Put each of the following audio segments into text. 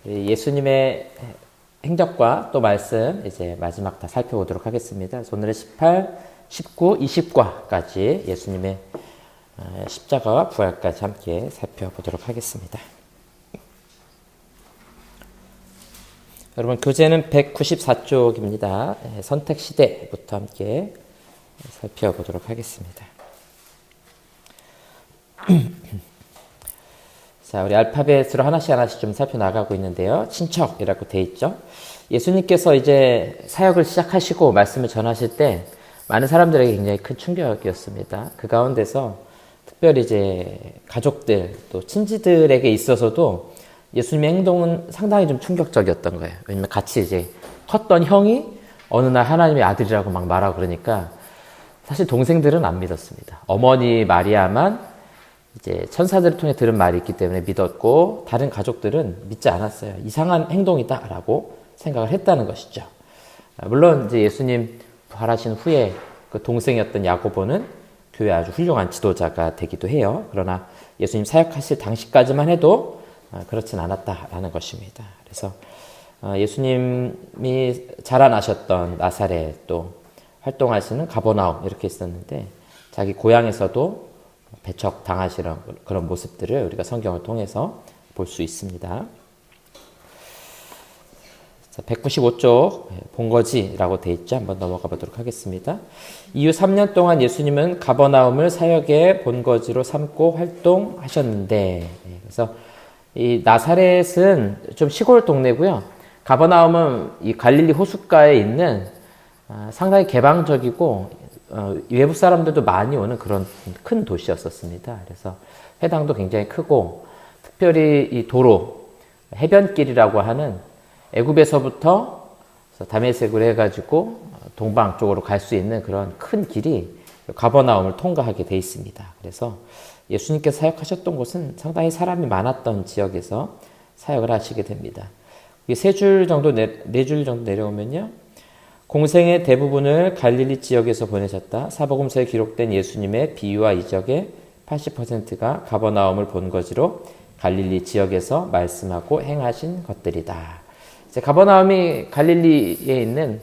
예수님의 행적과 또 말씀 이제 마지막 다 살펴보도록 하겠습니다. 오늘은 18, 19, 20과까지 예수님의 십자가와 부활까지 함께 살펴보도록 하겠습니다. 여러분 교재는 194쪽입니다. 선택시대부터 함께 살펴보도록 하겠습니다. 자, 우리 알파벳으로 하나씩 좀 살펴나가고 있는데요. 친척이라고 돼 있죠. 예수님께서 이제 사역을 시작하시고 말씀을 전하실 때 많은 사람들에게 굉장히 큰 충격이었습니다. 그 가운데서 특별히 이제 가족들 또 친지들에게 있어서도 예수님의 행동은 상당히 좀 충격적이었던 거예요. 왜냐면 같이 이제 컸던 형이 어느 날 하나님의 아들이라고 막 말하고 그러니까 사실 동생들은 안 믿었습니다. 어머니 마리아만 이제 천사들을 통해 들은 말이 있기 때문에 믿었고 다른 가족들은 믿지 않았어요. 이상한 행동이다라고 생각을 했다는 것이죠. 물론 이제 예수님 부활하신 후에 그 동생이었던 야고보는 교회 아주 훌륭한 지도자가 되기도 해요. 그러나 예수님 사역하실 당시까지만 해도 그렇진 않았다라는 것입니다. 그래서 예수님이 자라나셨던 나사렛 또 활동하시는 가버나움 이렇게 있었는데 자기 고향에서도 배척 당하시는 그런 모습들을 우리가 성경을 통해서 볼 수 있습니다. 195쪽 본거지라고 돼 있죠. 한번 넘어가 보도록 하겠습니다. 이후 3년 동안 예수님은 가버나움을 사역의 본거지로 삼고 활동하셨는데, 그래서 이 나사렛은 좀 시골 동네고요. 가버나움은 이 갈릴리 호숫가에 있는 상당히 개방적이고 외부 사람들도 많이 오는 그런 큰 도시였었습니다. 그래서 회당도 굉장히 크고 특별히 이 도로 해변길이라고 하는 애굽에서부터 다메섹으로 해가지고 동방 쪽으로 갈 수 있는 그런 큰 길이 가버나움을 통과하게 돼 있습니다. 그래서 예수님께서 사역하셨던 곳은 상당히 사람이 많았던 지역에서 사역을 하시게 됩니다. 네 줄 정도 내려오면요. 공생의 대부분을 갈릴리 지역에서 보내셨다. 사복음서에 기록된 예수님의 비유와 이적의 80%가 가버나움을 본거지로 갈릴리 지역에서 말씀하고 행하신 것들이다. 이제 가버나움이 갈릴리에 있는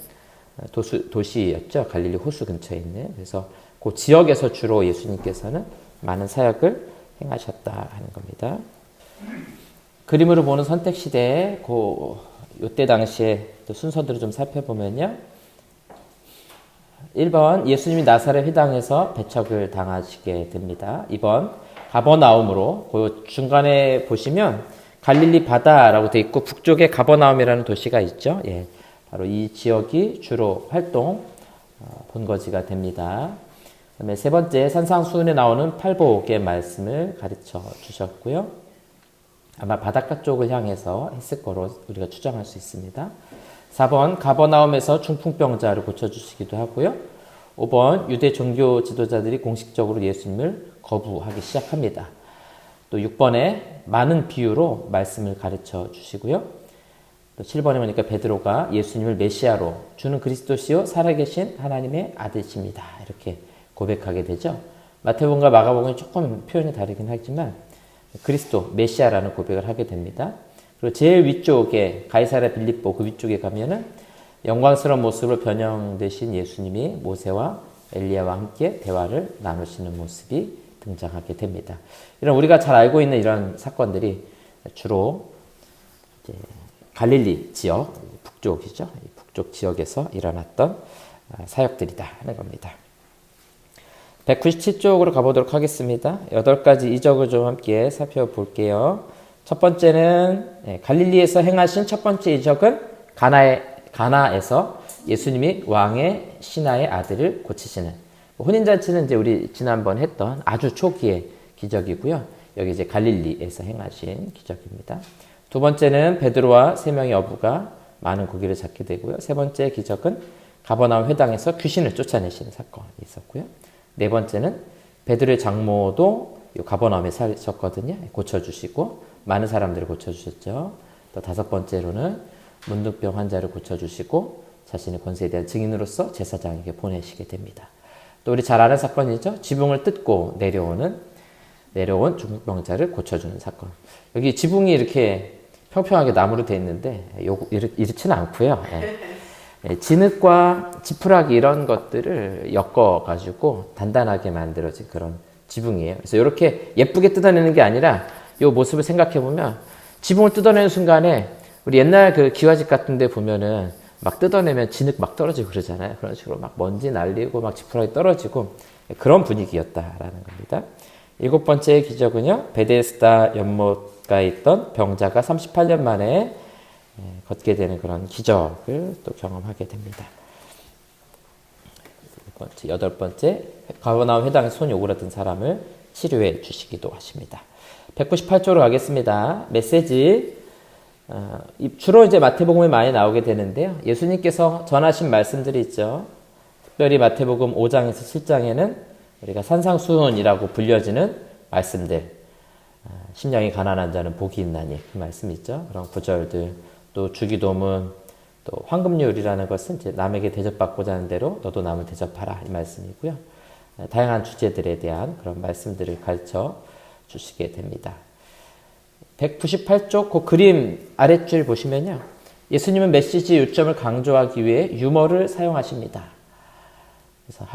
도시였죠. 갈릴리 호수 근처에 있는. 그래서 그 지역에서 주로 예수님께서는 많은 사역을 행하셨다 하는 겁니다. 그림으로 보는 선택시대에 이때 당시에 또 순서들을 좀 살펴보면요. 1번 예수님이 나사렛 회당에서 배척을 당하시게 됩니다. 2번 가버나움으로 그 중간에 보시면 갈릴리 바다라고 되어 있고 북쪽에 가버나움이라는 도시가 있죠. 예, 바로 이 지역이 주로 활동 본거지가 됩니다. 그다음에 세 번째 산상수훈에 나오는 팔복의 말씀을 가르쳐 주셨고요. 아마 바닷가 쪽을 향해서 했을 거로 우리가 추정할 수 있습니다. 4번 가버나움에서 중풍병자를 고쳐주시기도 하고요. 5번 유대 종교 지도자들이 공식적으로 예수님을 거부하기 시작합니다. 또 6번에 많은 비유로 말씀을 가르쳐 주시고요. 또 7번에 보니까 베드로가 예수님을 메시아로 주는 그리스도시요 살아계신 하나님의 아들이십니다. 이렇게 고백하게 되죠. 마태복음과 마가복음이 조금 표현이 다르긴 하지만 그리스도 메시아라는 고백을 하게 됩니다. 그리고 제일 위쪽에 가이사랴 빌립보 그 위쪽에 가면은 영광스러운 모습으로 변형되신 예수님이 모세와 엘리야와 함께 대화를 나누시는 모습이 등장하게 됩니다. 이런 우리가 잘 알고 있는 이런 사건들이 주로 이제 갈릴리 지역 북쪽이죠. 북쪽 지역에서 일어났던 사역들이다 하는 겁니다. 197쪽으로 가보도록 하겠습니다. 8가지 이적을 좀 함께 살펴볼게요. 첫 번째는 갈릴리에서 행하신 첫 번째 이적은 가나에서 예수님이 왕의 신하의 아들을 고치시는 혼인잔치는 이제 우리 지난번 했던 아주 초기의 기적이고요. 여기 이제 갈릴리에서 행하신 기적입니다. 두 번째는 베드로와 3명의 어부가 많은 고기를 잡게 되고요. 세 번째 기적은 가버나움 회당에서 귀신을 쫓아내시는 사건이 있었고요. 네 번째는 베드로의 장모도 가버나움에 사셨거든요. 고쳐주시고 많은 사람들을 고쳐주셨죠. 또 다섯 번째로는 문둥병 환자를 고쳐주시고 자신의 권세에 대한 증인으로서 제사장에게 보내시게 됩니다. 또 우리 잘 아는 사건이죠. 지붕을 뜯고 내려온 중풍병자를 고쳐주는 사건. 여기 지붕이 이렇게 평평하게 나무로 돼 있는데 이렇지는 않고요. 진흙과 지푸라기 이런 것들을 엮어가지고 단단하게 만들어진 그런 지붕이에요. 그래서 이렇게 예쁘게 뜯어내는 게 아니라 이 모습을 생각해보면 지붕을 뜯어내는 순간에 우리 옛날 그 기와집 같은 데 보면은 막 뜯어내면 진흙 막 떨어지고 그러잖아요. 그런 식으로 막 먼지 날리고 막 지푸라기 떨어지고 그런 분위기였다라는 겁니다. 7번째 기적은요. 베데스다 연못가에 있던 병자가 38년 만에 걷게 되는 그런 기적을 또 경험하게 됩니다. 8번째 가버나움 회당에서 손이 오그라든 사람을 치료해 주시기도 하십니다. 198쪽으로 가겠습니다. 메시지 주로 이제 마태복음에 많이 나오게 되는데요. 예수님께서 전하신 말씀들이 있죠. 특별히 마태복음 5장에서 7장에는 우리가 산상수훈이라고 불려지는 말씀들, 심령이 가난한 자는 복이 있나니 그 말씀 있죠. 그런 구절들, 또 주기도문, 또 황금률이라는 것은 이제 남에게 대접받고자 하는 대로 너도 남을 대접하라 이 말씀이고요. 다양한 주제들에 대한 그런 말씀들을 가르쳐 주시게 됩니다. 198쪽 그 그림 아랫줄 보시면요. 예수님은 메시지 요점을 강조하기 위해 유머를 사용하십니다. 그래서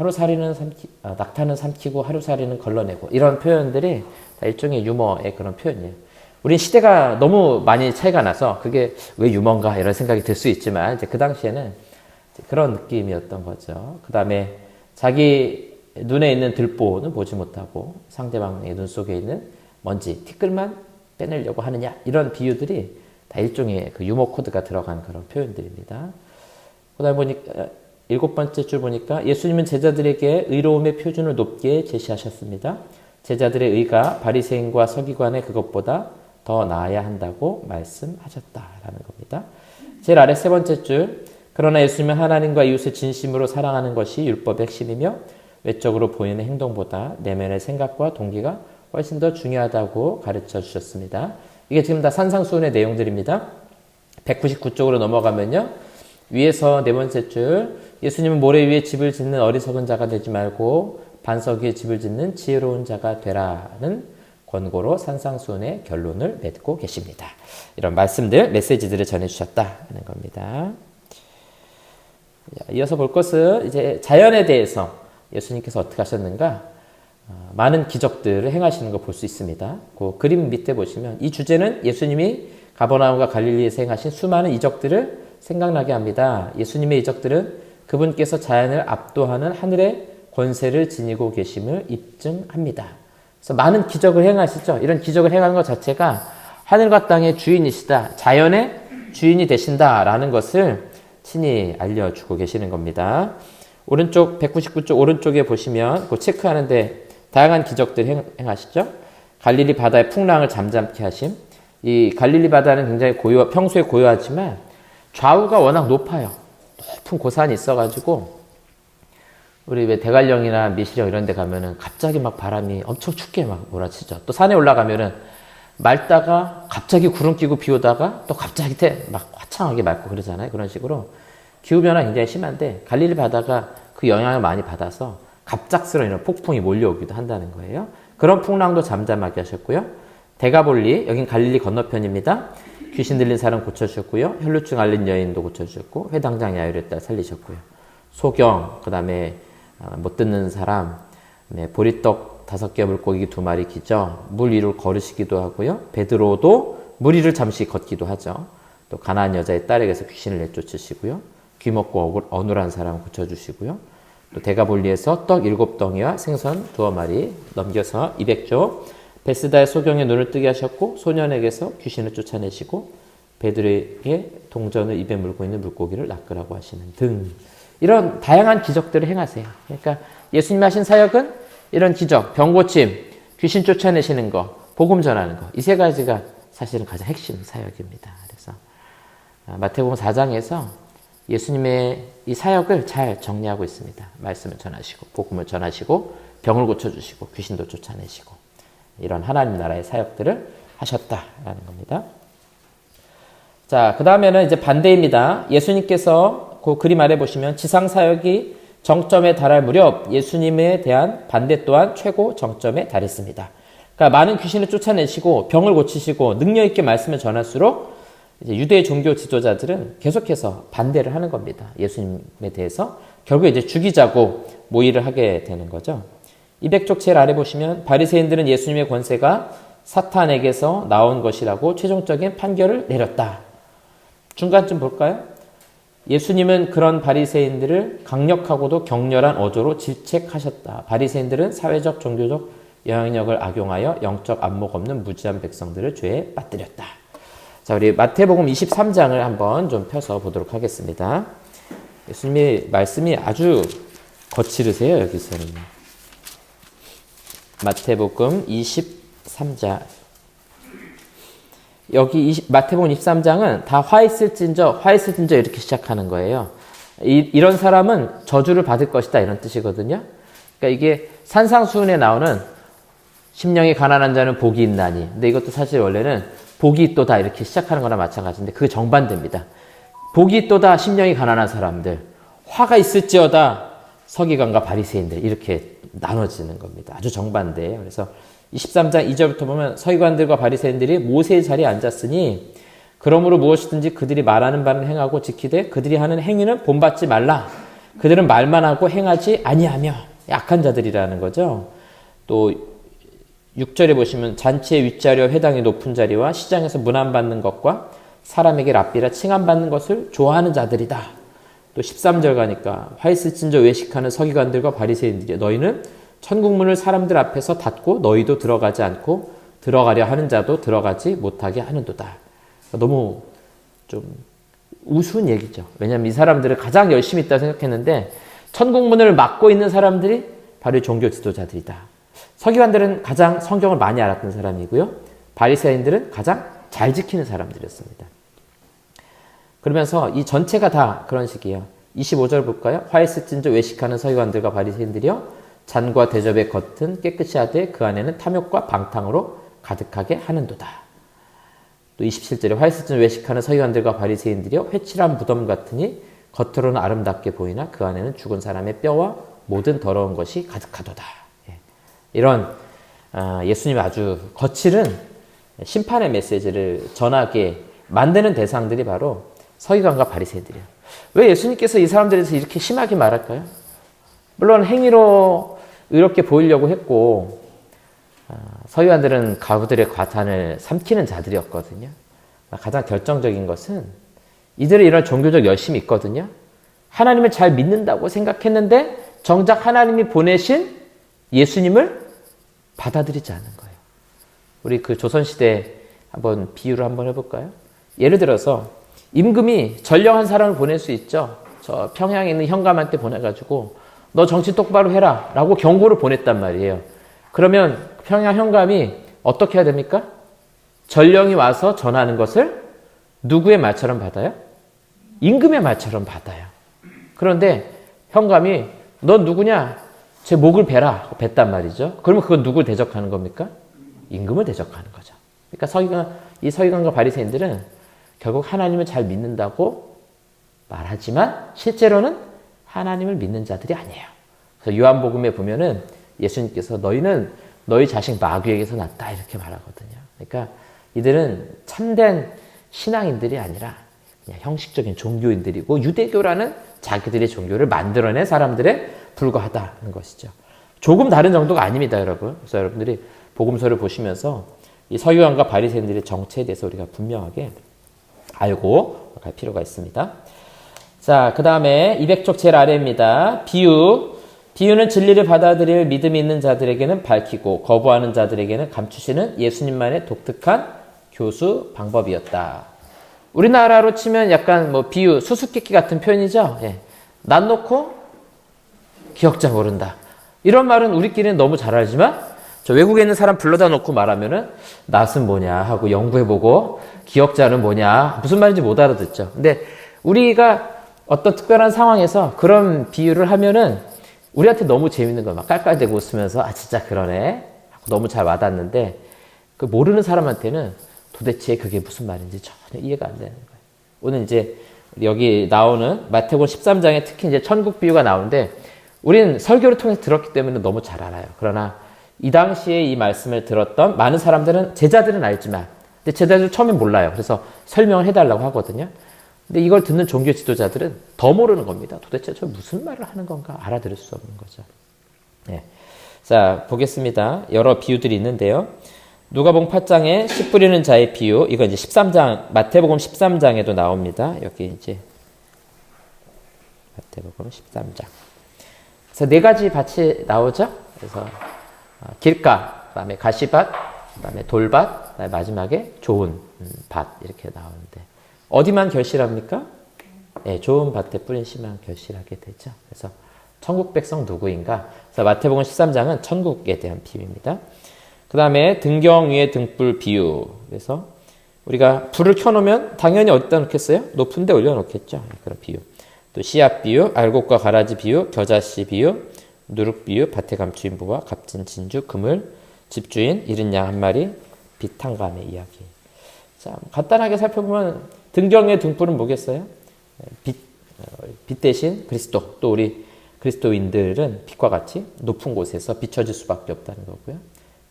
낙타는 삼키고 하루살이는 걸러내고 이런 표현들이 다 일종의 유머의 그런 표현이에요. 우린 시대가 너무 많이 차이가 나서 그게 왜 유머인가 이런 생각이 들 수 있지만 이제 그 당시에는 이제 그런 느낌이었던 거죠. 그 다음에 자기 눈에 있는 들보는 보지 못하고 상대방의 눈 속에 있는 먼지, 티끌만 빼내려고 하느냐 이런 비유들이 다 일종의 그 유머 코드가 들어간 그런 표현들입니다. 그 다음에 보니까 7번째 줄 보니까 예수님은 제자들에게 의로움의 표준을 높게 제시하셨습니다. 제자들의 의가 바리새인과 서기관의 그것보다 더 나아야 한다고 말씀하셨다라는 겁니다. 제일 아래 3번째 줄 그러나 예수님은 하나님과 이웃을 진심으로 사랑하는 것이 율법의 핵심이며 외적으로 보이는 행동보다 내면의 생각과 동기가 훨씬 더 중요하다고 가르쳐 주셨습니다. 이게 지금 다 산상수훈의 내용들입니다. 199쪽으로 넘어가면요. 위에서 4번째 줄 예수님은 모래 위에 집을 짓는 어리석은 자가 되지 말고 반석 위에 집을 짓는 지혜로운 자가 되라는 권고로 산상수훈의 결론을 맺고 계십니다. 이런 말씀들, 메시지들을 전해주셨다는 겁니다. 이어서 볼 것은 이제 자연에 대해서 예수님께서 어떻게 하셨는가 많은 기적들을 행하시는 걸 볼 수 있습니다. 그 그림 밑에 보시면 이 주제는 예수님이 가버나움과 갈릴리에서 행하신 수많은 이적들을 생각나게 합니다. 예수님의 이적들은 그분께서 자연을 압도하는 하늘의 권세를 지니고 계심을 입증합니다. 그래서 많은 기적을 행하시죠. 이런 기적을 행하는 것 자체가 하늘과 땅의 주인이시다. 자연의 주인이 되신다라는 것을 친히 알려주고 계시는 겁니다. 오른쪽 199쪽 오른쪽에 보시면 그 체크하는데 다양한 기적들 행하시죠. 갈릴리 바다의 풍랑을 잠잠케 하심. 이 갈릴리 바다는 굉장히 평소에 고요하지만 좌우가 워낙 높아요. 높은 고산이 있어가지고 우리 왜 대관령이나 미시령 이런 데 가면은 갑자기 막 바람이 엄청 춥게 막 몰아치죠. 또 산에 올라가면은 맑다가 갑자기 구름 끼고 비 오다가 또 갑자기 막 화창하게 맑고 그러잖아요. 그런 식으로 기후변화 굉장히 심한데 갈릴리 바다가 그 영향을 많이 받아서 갑작스러운 이런 폭풍이 몰려오기도 한다는 거예요. 그런 풍랑도 잠잠하게 하셨고요. 데가볼리, 여긴 갈릴리 건너편입니다. 귀신 들린 사람 고쳐주셨고요. 혈루증 앓는 여인도 고쳐주셨고 회당장 야이로의 딸 살리셨고요. 소경, 그 다음에 못 듣는 사람, 보리떡 5개 물고기 2마리 기죠. 물 위를 걸으시기도 하고요. 베드로도 물 위를 잠시 걷기도 하죠. 또 가나안 여자의 딸에게서 귀신을 내쫓으시고요. 귀 먹고 어눌한 사람 고쳐주시고요. 또 데가볼리에서 떡 7덩이와 생선 2마리 넘겨서 200조 베스다의 소경의 눈을 뜨게 하셨고 소년에게서 귀신을 쫓아내시고 베드로에게 동전을 입에 물고 있는 물고기를 낚으라고 하시는 등 이런 다양한 기적들을 행하세요. 그러니까 예수님 하신 사역은 이런 기적, 병 고침, 귀신 쫓아내시는 거, 복음 전하는 거 이 3가지가 사실은 가장 핵심 사역입니다. 그래서 마태복음 4장에서 예수님의 이 사역을 잘 정리하고 있습니다. 말씀을 전하시고 복음을 전하시고 병을 고쳐주시고 귀신도 쫓아내시고 이런 하나님 나라의 사역들을 하셨다라는 겁니다. 자, 그 다음에는 이제 반대입니다. 예수님께서 그 그림 아래 보시면 지상 사역이 정점에 달할 무렵 예수님에 대한 반대 또한 최고 정점에 달했습니다. 그러니까 많은 귀신을 쫓아내시고 병을 고치시고 능력 있게 말씀을 전할수록 이제 유대 종교 지도자들은 계속해서 반대를 하는 겁니다. 예수님에 대해서. 결국 이제 죽이자고 모의를 하게 되는 거죠. 200쪽 제일 아래 보시면 바리새인들은 예수님의 권세가 사탄에게서 나온 것이라고 최종적인 판결을 내렸다. 중간쯤 볼까요? 예수님은 그런 바리새인들을 강력하고도 격렬한 어조로 질책하셨다. 바리새인들은 사회적, 종교적 영향력을 악용하여 영적 안목 없는 무지한 백성들을 죄에 빠뜨렸다. 자, 우리 마태복음 23장을 한번 좀 펴서 보도록 하겠습니다. 예수님의 말씀이 아주 거칠으세요, 여기서는. 마태복음 23장. 여기 마태복음 23장은 다 화 있을진저 이렇게 시작하는 거예요. 이런 사람은 저주를 받을 것이다, 이런 뜻이거든요. 그러니까 이게 산상수훈에 나오는 심령이 가난한 자는 복이 있나니. 근데 이것도 사실 원래는 복이 있도다 이렇게 시작하는 거나 마찬가지인데 그게 정반대입니다. 복이 있도다 심령이 가난한 사람들, 화가 있을지어다 서기관과 바리새인들, 이렇게 나눠지는 겁니다. 아주 정반대예요. 그래서 23장 2절부터 보면 서기관들과 바리새인들이 모세의 자리에 앉았으니 그러므로 무엇이든지 그들이 말하는 바는 행하고 지키되 그들이 하는 행위는 본받지 말라. 그들은 말만 하고 행하지 아니하며. 약한 자들이라는 거죠. 또 6절에 보시면 잔치의 윗자리와 회당의 높은 자리와 시장에서 문안받는 것과 사람에게 랍비라 칭함받는 것을 좋아하는 자들이다. 또 13절 가니까 화 있을진저 외식하는 서기관들과 바리새인들이 너희는 천국문을 사람들 앞에서 닫고 너희도 들어가지 않고 들어가려 하는 자도 들어가지 못하게 하는도다. 너무 좀 우스운 얘기죠. 왜냐하면 이 사람들은 가장 열심히 있다고 생각했는데 천국문을 막고 있는 사람들이 바로 종교 지도자들이다. 서기관들은 가장 성경을 많이 알았던 사람이고요. 바리새인들은 가장 잘 지키는 사람들이었습니다. 그러면서 이 전체가 다 그런 식이에요. 25절 볼까요? 화 있을진저 외식하는 서기관들과 바리새인들이여 잔과 대접의 겉은 깨끗이 하되 그 안에는 탐욕과 방탕으로 가득하게 하는도다. 또 27절에 화 있을진저 외식하는 서기관들과 바리새인들이여 회칠한 무덤 같으니 겉으로는 아름답게 보이나 그 안에는 죽은 사람의 뼈와 모든 더러운 것이 가득하도다. 이런 예수님의 아주 거칠은 심판의 메시지를 전하게 만드는 대상들이 바로 서기관과 바리새인들이에요. 왜 예수님께서 이 사람들에 대해서 이렇게 심하게 말할까요? 물론 행위로 의롭게 보이려고 했고 서기관들은 가부들의 과탄을 삼키는 자들이었거든요. 가장 결정적인 것은 이들은 이런 종교적 열심이 있거든요. 하나님을 잘 믿는다고 생각했는데 정작 하나님이 보내신 예수님을 받아들이지 않은 거예요. 우리 그 조선시대 한번 비유를 한번 해볼까요? 예를 들어서 임금이 전령한 사람을 보낼 수 있죠. 저 평양에 있는 현감한테 보내가지고 너 정신 똑바로 해라 라고 경고를 보냈단 말이에요. 그러면 평양 현감이 어떻게 해야 됩니까? 전령이 와서 전하는 것을 누구의 말처럼 받아요? 임금의 말처럼 받아요. 그런데 현감이 넌 누구냐? 제 목을 베라. 뱉단 말이죠. 그러면 그건 누굴 대적하는 겁니까? 임금을 대적하는 거죠. 그러니까 이 서기관과 바리새인들은 결국 하나님을 잘 믿는다고 말하지만 실제로는 하나님을 믿는 자들이 아니에요. 그래서 요한복음에 보면은 예수님께서 너희는 너희 자식 마귀에게서 났다 이렇게 말하거든요. 그러니까 이들은 참된 신앙인들이 아니라 그냥 형식적인 종교인들이고 유대교라는 자기들의 종교를 만들어낸 사람들에 불과하다는 것이죠. 조금 다른 정도가 아닙니다, 여러분. 그래서 여러분들이 복음서를 보시면서 이 서기관과 바리새인들의 정체에 대해서 우리가 분명하게 알고 갈 필요가 있습니다. 자, 그 다음에 200쪽 제일 아래입니다. 비유는 진리를 받아들일 믿음이 있는 자들에게는 밝히고 거부하는 자들에게는 감추시는 예수님만의 독특한 교수 방법이었다. 우리나라로 치면 약간 뭐 비유, 수수께끼 같은 표현이죠. 예. 난 놓고 기억자 모른다. 이런 말은 우리끼리는 너무 잘 알지만 저 외국에 있는 사람 불러다 놓고 말하면은 낫은 뭐냐 하고 연구해보고 기억자는 뭐냐 무슨 말인지 못 알아듣죠. 근데 우리가 어떤 특별한 상황에서 그런 비유를 하면은 우리한테 너무 재밌는 거예요. 막 깔깔대고 웃으면서 아 진짜 그러네 하고 너무 잘 와닿는데 그 모르는 사람한테는 도대체 그게 무슨 말인지 전혀 이해가 안 되는 거예요. 오늘 이제 여기 나오는 마태복음 13장에 특히 이제 천국 비유가 나오는데 우리는 설교를 통해서 들었기 때문에 너무 잘 알아요. 그러나 이 당시에 이 말씀을 들었던 많은 사람들은 제자들은 알지만 근데 제자들 처음엔 몰라요. 그래서 설명을 해달라고 하거든요. 근데 이걸 듣는 종교 지도자들은 더 모르는 겁니다. 도대체 저 무슨 말을 하는 건가 알아들을 수 없는 거죠. 네. 자, 보겠습니다. 여러 비유들이 있는데요. 누가복음 8장에 씨 뿌리는 자의 비유, 이거 이제 13장, 마태복음 13장에도 나옵니다. 여기 이제 마태복음 13장. 그래서 네 가지 밭이 나오죠. 그래서 길가, 그다음에 가시밭, 그다음에 돌밭, 그다음에 마지막에 좋은 밭 이렇게 나오는데 어디만 결실합니까? 네, 좋은 밭에 뿌린 씨만 결실하게 되죠. 그래서 천국 백성 누구인가? 그래서 마태복음 13장은 천국에 대한 비유입니다. 그 다음에 등경 위에 등불 비유. 그래서 우리가 불을 켜놓으면 당연히 어디다 놓겠어요? 높은 데 올려놓겠죠. 그런 비유. 또 씨앗 비유, 알곡과 가라지 비유, 겨자씨 비유, 누룩 비유, 밭에 감추인 부와 값진 진주, 그물, 집주인, 잃은 양 한 마리, 빛 한 감의 이야기. 자, 간단하게 살펴보면 등경의 등불은 뭐겠어요? 빛 대신 그리스도. 또 우리 그리스도인들은 빛과 같이 높은 곳에서 비춰질 수밖에 없다는 거고요.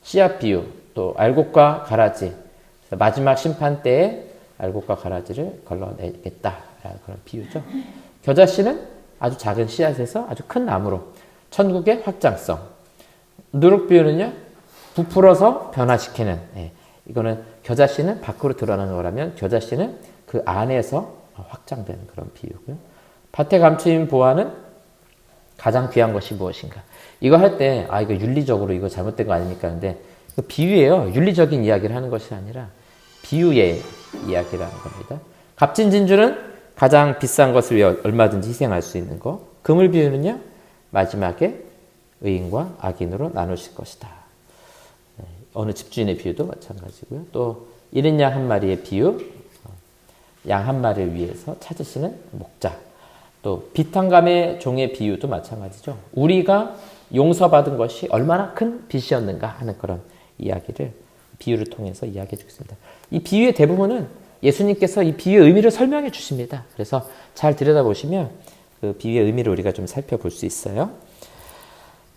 씨앗 비유, 또 알곡과 가라지. 마지막 심판 때에 알곡과 가라지를 걸러내겠다라는 그런 비유죠. 겨자씨는 아주 작은 씨앗에서 아주 큰 나무로 천국의 확장성. 누룩 비유는요, 부풀어서 변화시키는. 이거는 겨자씨는 밖으로 드러나는 거라면 겨자씨는 그 안에서 확장되는 그런 비유고요. 밭에 감추인 보화는 가장 귀한 것이 무엇인가? 이거 할 때, 이거 윤리적으로 이거 잘못된 거 아닙니까? 근데 그 비유예요. 윤리적인 이야기를 하는 것이 아니라 비유의 이야기라는 겁니다. 값진 진주는 가장 비싼 것을 위해 얼마든지 희생할 수 있는 거. 그물 비유는요, 마지막에 의인과 악인으로 나누실 것이다. 어느 집주인의 비유도 마찬가지고요. 또 잃은 양 한 마리의 비유, 양 한 마리를 위해서 찾으시는 목자. 또 빛 한 감의 종의 비유도 마찬가지죠. 우리가 용서받은 것이 얼마나 큰 빛이었는가 하는 그런 이야기를 비유를 통해서 이야기해 주겠습니다. 이 비유의 대부분은 예수님께서 이 비유의 의미를 설명해 주십니다. 그래서 잘 들여다보시면 그 비유의 의미를 우리가 좀 살펴볼 수 있어요.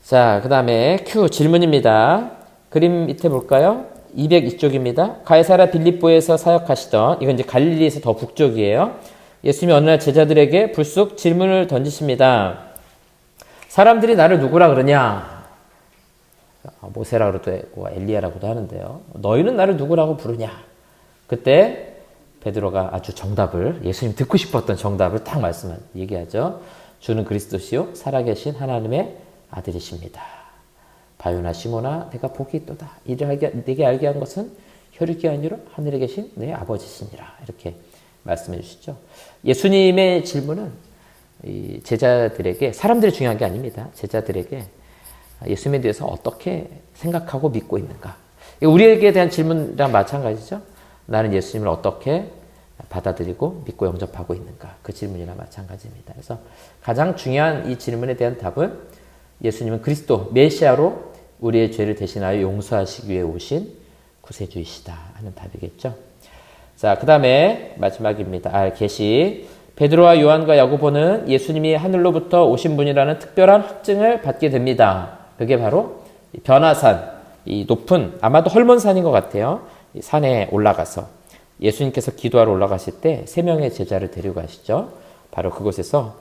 자, 그 다음에 Q 질문입니다. 그림 밑에 볼까요? 202쪽입니다. 가이사랴 빌립보에서 사역하시던, 이건 이제 갈릴리에서 더 북쪽이에요. 예수님이 어느 날 제자들에게 불쑥 질문을 던지십니다. 사람들이 나를 누구라 그러냐? 모세라고도 되고 엘리야라고도 하는데요. 너희는 나를 누구라고 부르냐? 그때 베드로가 아주 정답을, 예수님 듣고 싶었던 정답을 딱 얘기하죠. 주는 그리스도시요 살아계신 하나님의 아들이십니다. 바요나 시모나 내가 복이 있도다. 이를 네게 알게 한 것은 혈육이 아니라 하늘에 계신 내 아버지시니라. 이렇게 말씀해 주시죠. 예수님의 질문은 이 제자들에게, 사람들이 중요한 게 아닙니다. 제자들에게 예수님에 대해서 어떻게 생각하고 믿고 있는가. 우리에게 대한 질문이랑 마찬가지죠. 나는 예수님을 어떻게 받아들이고 믿고 영접하고 있는가. 그 질문이랑 마찬가지입니다. 그래서 가장 중요한 이 질문에 대한 답은 예수님은 그리스도, 메시아로 우리의 죄를 대신하여 용서하시기 위해 오신 구세주이시다 하는 답이겠죠. 자, 그 다음에 마지막입니다. 계시. 베드로와 요한과 야고보는 예수님이 하늘로부터 오신 분이라는 특별한 확증을 받게 됩니다. 그게 바로 변화산, 이 높은, 아마도 헐몬산인 것 같아요. 이 산에 올라가서 예수님께서 기도하러 올라가실 때 3명의 제자를 데리고 가시죠. 바로 그곳에서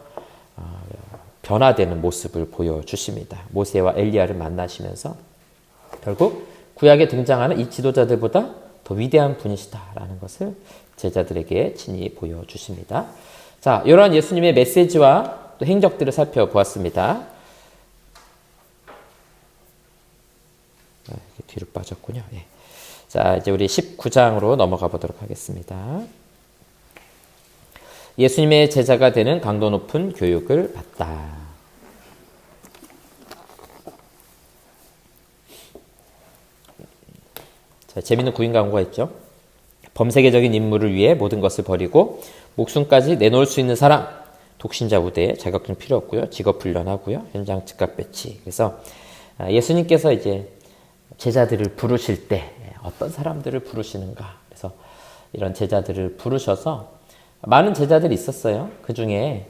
변화되는 모습을 보여주십니다. 모세와 엘리야를 만나시면서 결국 구약에 등장하는 이 지도자들보다 더 위대한 분이시다라는 것을 제자들에게 친히 보여주십니다. 자, 이러한 예수님의 메시지와 또 행적들을 살펴보았습니다. 뒤로 빠졌군요. 네. 자, 이제 우리 19장으로 넘어가 보도록 하겠습니다. 예수님의 제자가 되는 강도 높은 교육을 받다. 자, 재밌는 구인 광고가 있죠. 범세계적인 임무를 위해 모든 것을 버리고 목숨까지 내놓을 수 있는 사람. 독신자 부대에 자격증 필요 없고요. 직업 훈련하고요. 현장 즉각 배치. 그래서 예수님께서 이제 제자들을 부르실 때 어떤 사람들을 부르시는가. 그래서 이런 제자들을 부르셔서 많은 제자들이 있었어요. 그 중에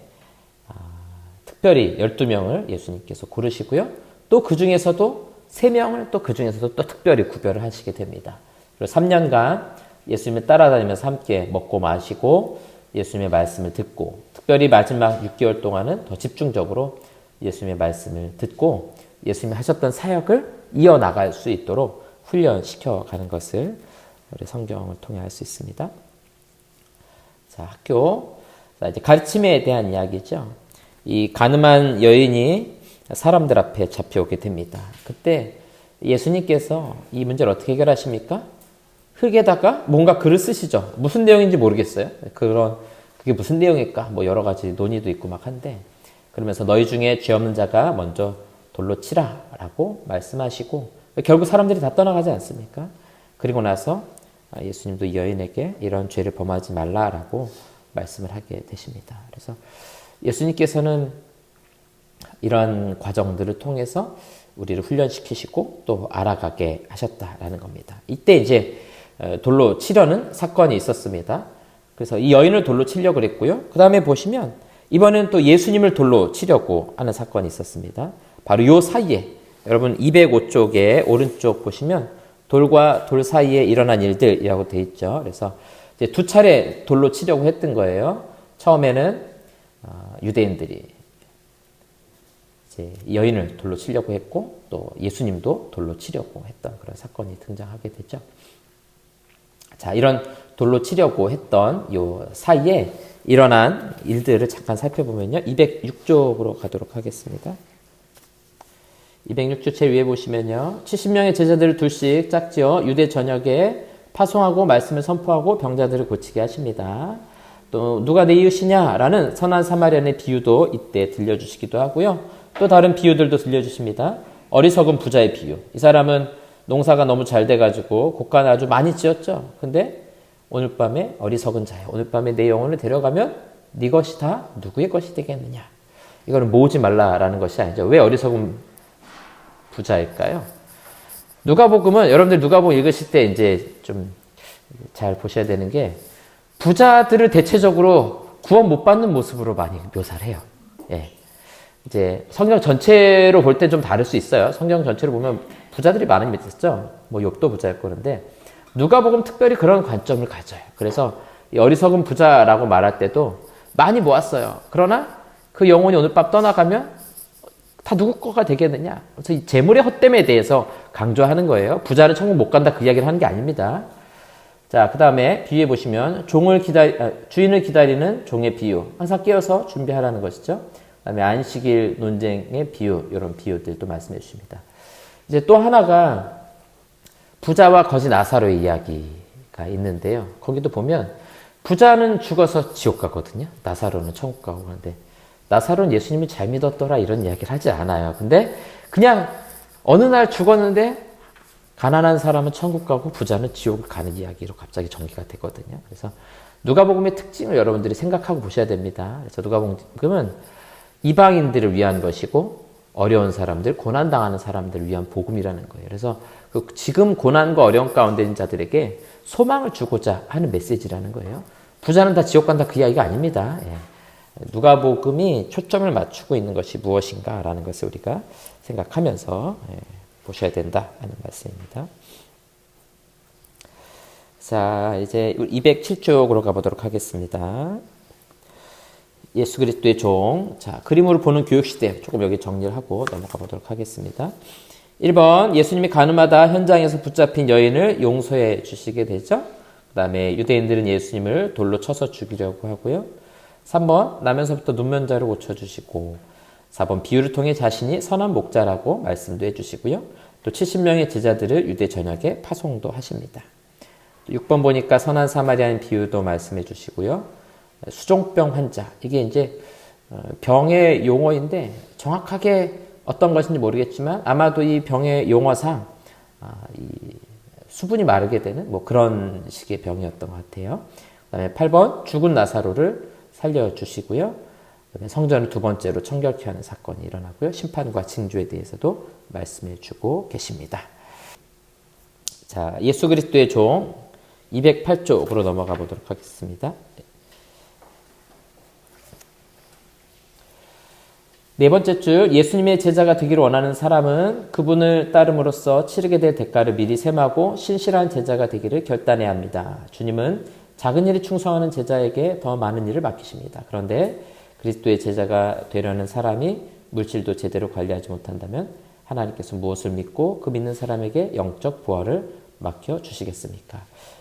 특별히 12명을 예수님께서 고르시고요. 또 그 중에서도 3명을 또 그 중에서도 또 특별히 구별을 하시게 됩니다. 그리고 3년간 예수님을 따라다니면서 함께 먹고 마시고 예수님의 말씀을 듣고, 특별히 마지막 6개월 동안은 더 집중적으로 예수님의 말씀을 듣고 예수님이 하셨던 사역을 이어나갈 수 있도록 훈련시켜가는 것을 우리 성경을 통해 알 수 있습니다. 자, 학교. 자, 이제 가르침에 대한 이야기죠. 이 가늠한 여인이 사람들 앞에 잡혀오게 됩니다. 그때 예수님께서 이 문제를 어떻게 해결하십니까? 흙에다가 뭔가 글을 쓰시죠. 무슨 내용인지 모르겠어요. 그게 무슨 내용일까? 뭐 여러 가지 논의도 있고 막 한데, 그러면서 너희 중에 죄 없는 자가 먼저 돌로 치라 라고 말씀하시고, 결국 사람들이 다 떠나가지 않습니까? 그리고 나서 예수님도 이 여인에게 이런 죄를 범하지 말라라고 말씀을 하게 되십니다. 그래서 예수님께서는 이런 과정들을 통해서 우리를 훈련시키시고 또 알아가게 하셨다라는 겁니다. 이때 이제 돌로 치려는 사건이 있었습니다. 그래서 이 여인을 돌로 치려고 그랬고요. 그 다음에 보시면 이번에는 또 예수님을 돌로 치려고 하는 사건이 있었습니다. 바로 요 사이에, 여러분 205쪽에 오른쪽 보시면 돌과 돌 사이에 일어난 일들이라고 되어 있죠. 그래서 이제 두 차례 돌로 치려고 했던 거예요. 처음에는 유대인들이 이제 여인을 돌로 치려고 했고, 또 예수님도 돌로 치려고 했던 그런 사건이 등장하게 되죠. 자, 이런 돌로 치려고 했던 요 사이에 일어난 일들을 잠깐 살펴보면요. 206쪽으로 가도록 하겠습니다. 206쪽 제일 위에 보시면요. 70명의 제자들을 둘씩 짝지어 유대 전역에 파송하고 말씀을 선포하고 병자들을 고치게 하십니다. 또 누가 내 이웃이냐라는 선한 사마리아인의 비유도 이때 들려주시기도 하고요. 또 다른 비유들도 들려주십니다. 어리석은 부자의 비유. 이 사람은 농사가 너무 잘 돼가지고 곡간을 아주 많이 지었죠. 근데 오늘 밤에 어리석은 자야. 오늘 밤에 내 영혼을 데려가면 네 것이 다 누구의 것이 되겠느냐. 이거는 모으지 말라라는 것이 아니죠. 왜 어리석은 부자일까요? 누가복음은 여러분들 누가복음 읽으실 때 이제 좀 잘 보셔야 되는 게, 부자들을 대체적으로 구원 못 받는 모습으로 많이 묘사를 해요. 예. 이제 성경 전체로 볼 때 좀 다를 수 있어요. 성경 전체로 보면 부자들이 많은 게 있었죠. 뭐 욥도 부자일 거는데, 누가복음 특별히 그런 관점을 가져요. 그래서 이 어리석은 부자라고 말할 때도 많이 모았어요. 그러나 그 영혼이 오늘 밤 떠나가면 다 누구 거가 되겠느냐. 그래서 이 재물의 헛됨에 대해서 강조하는 거예요. 부자는 천국 못 간다 그 이야기를 하는 게 아닙니다. 자, 그 다음에 비유에 보시면 주인을 기다리는 종의 비유. 항상 깨어서 준비하라는 것이죠. 그 다음에 안식일 논쟁의 비유, 이런 비유들도 말씀해 주십니다. 이제 또 하나가 부자와 거지 나사로의 이야기가 있는데요. 거기도 보면 부자는 죽어서 지옥 가거든요. 나사로는 천국 가고 그런데, 나사로는 예수님이 잘 믿었더라 이런 이야기를 하지 않아요. 근데 그냥 어느 날 죽었는데 가난한 사람은 천국 가고 부자는 지옥을 가는 이야기로 갑자기 전개가 되거든요. 그래서 누가복음의 특징을 여러분들이 생각하고 보셔야 됩니다. 그래서 누가복음은 이방인들을 위한 것이고 어려운 사람들, 고난당하는 사람들을 위한 복음이라는 거예요. 그래서 지금 고난과 어려움 가운데 있는 자들에게 소망을 주고자 하는 메시지라는 거예요. 부자는 다 지옥 간다 그 이야기가 아닙니다. 예. 누가복음이 초점을 맞추고 있는 것이 무엇인가라는 것을 우리가 생각하면서 보셔야 된다 하는 말씀입니다. 자, 이제 207쪽으로 가보도록 하겠습니다. 예수 그리스도의 종. 자, 그림으로 보는 교육시대 조금 여기 정리를 하고 넘어가 보도록 하겠습니다. 1번, 예수님이 가늠하다 현장에서 붙잡힌 여인을 용서해 주시게 되죠. 그 다음에 유대인들은 예수님을 돌로 쳐서 죽이려고 하고요. 3번, 나면서부터 눈먼자를 고쳐주시고, 4번, 비유를 통해 자신이 선한 목자라고 말씀도 해주시고요. 또 70명의 제자들을 유대 전역에 파송도 하십니다. 6번 보니까 선한 사마리아인 비유도 말씀해 주시고요. 수종병 환자, 이게 이제 병의 용어인데 정확하게 어떤 것인지 모르겠지만 아마도 이 병의 용어상 이 수분이 마르게 되는 뭐 그런 식의 병이었던 것 같아요. 그 다음에 8번, 죽은 나사로를 살려주시고요. 성전을 두 번째로 청결케 하는 사건이 일어나고요. 심판과 징조에 대해서도 말씀해 주고 계십니다. 자, 예수 그리스도의 종 208쪽으로 넘어가 보도록 하겠습니다. 네 번째 줄, 예수님의 제자가 되기를 원하는 사람은 그분을 따름으로써 치르게 될 대가를 미리 셈하고 신실한 제자가 되기를 결단해야 합니다. 주님은 작은 일에 충성하는 제자에게 더 많은 일을 맡기십니다. 그런데 그리스도의 제자가 되려는 사람이 물질도 제대로 관리하지 못한다면 하나님께서 무엇을 믿고 그 믿는 사람에게 영적 부활을 맡겨주시겠습니까?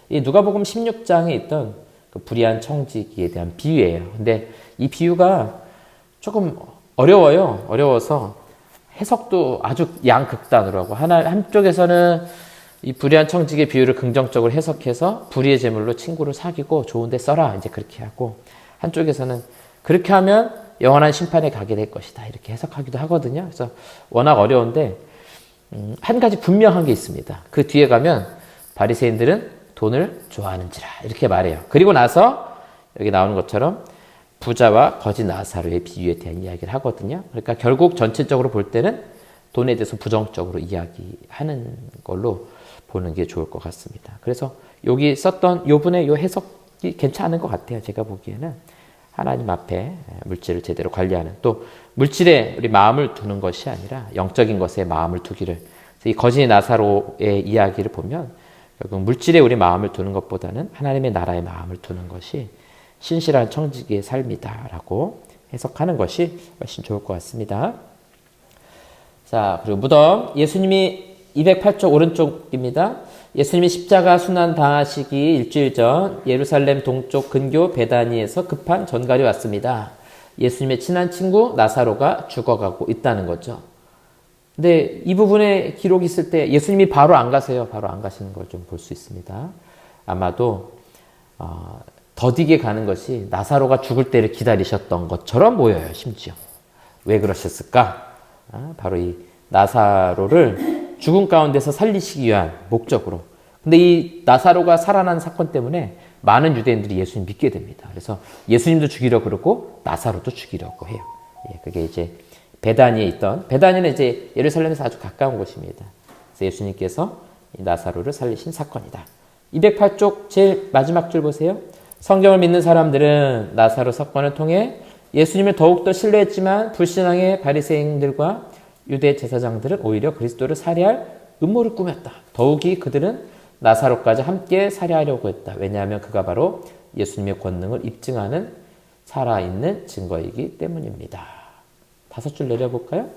이 누가복음 16장에 있던 그 불의한 청지기에 대한 비유예요. 근데 이 비유가 조금 어려워요. 어려워서 해석도 아주 양극단으로 하고 한쪽에서는 이 불의한 청지기의 비유를 긍정적으로 해석해서 불의의 제물로 친구를 사귀고 좋은 데 써라 이제 그렇게 하고, 한쪽에서는 그렇게 하면 영원한 심판에 가게 될 것이다 이렇게 해석하기도 하거든요. 그래서 워낙 어려운데 한 가지 분명한 게 있습니다. 그 뒤에 가면 바리새인들은 돈을 좋아하는지라 이렇게 말해요. 그리고 나서 여기 나오는 것처럼 부자와 거지 나사로의 비유에 대한 이야기를 하거든요. 그러니까 결국 전체적으로 볼 때는 돈에 대해서 부정적으로 이야기하는 걸로 보는 게 좋을 것 같습니다. 그래서 여기 썼던 요 분의 요 해석이 괜찮은 것 같아요. 제가 보기에는 하나님 앞에 물질을 제대로 관리하는, 또 물질에 우리 마음을 두는 것이 아니라 영적인 것에 마음을 두기를, 이 거지 나사로의 이야기를 보면 결국 물질에 우리 마음을 두는 것보다는 하나님의 나라에 마음을 두는 것이 신실한 청지기의 삶이다라고 해석하는 것이 훨씬 좋을 것 같습니다. 자, 그리고 무덤, 예수님이 208쪽 오른쪽입니다. 예수님이 십자가 순환 당하시기 일주일 전 예루살렘 동쪽 근교 베다니에서 급한 전갈이 왔습니다. 예수님의 친한 친구 나사로가 죽어가고 있다는 거죠. 근데 이 부분에 기록이 있을 때 예수님이 바로 안 가세요. 바로 안 가시는 걸 좀 볼 수 있습니다. 아마도 더디게 가는 것이 나사로가 죽을 때를 기다리셨던 것처럼 보여요. 심지어. 왜 그러셨을까? 바로 이 나사로를 죽음 가운데서 살리시기 위한 목적으로. 근데 이 나사로가 살아난 사건 때문에 많은 유대인들이 예수님 믿게 됩니다. 그래서 예수님도 죽이려고 그러고 나사로도 죽이려고 해요. 그게 이제 베다니에 있던, 베다니는 이제 예루살렘에서 아주 가까운 곳입니다. 그래서 예수님께서 이 나사로를 살리신 사건이다. 208쪽 제일 마지막 줄 보세요. 성경을 믿는 사람들은 나사로 사건을 통해 예수님을 더욱더 신뢰했지만 불신앙의 바리새인들과 유대 제사장들은 오히려 그리스도를 살해할 음모를 꾸몄다. 더욱이 그들은 나사로까지 함께 살해하려고 했다. 왜냐하면 그가 바로 예수님의 권능을 입증하는 살아있는 증거이기 때문입니다. 5줄 내려볼까요?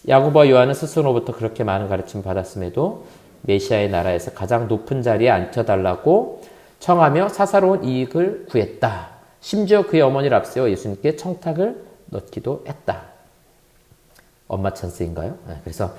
야고보와 요한은 스스로부터 그렇게 많은 가르침을 받았음에도 메시아의 나라에서 가장 높은 자리에 앉혀달라고 청하며 사사로운 이익을 구했다. 심지어 그의 어머니를 앞세워 예수님께 청탁을 넣기도 했다. 엄마 찬스인가요? 그래서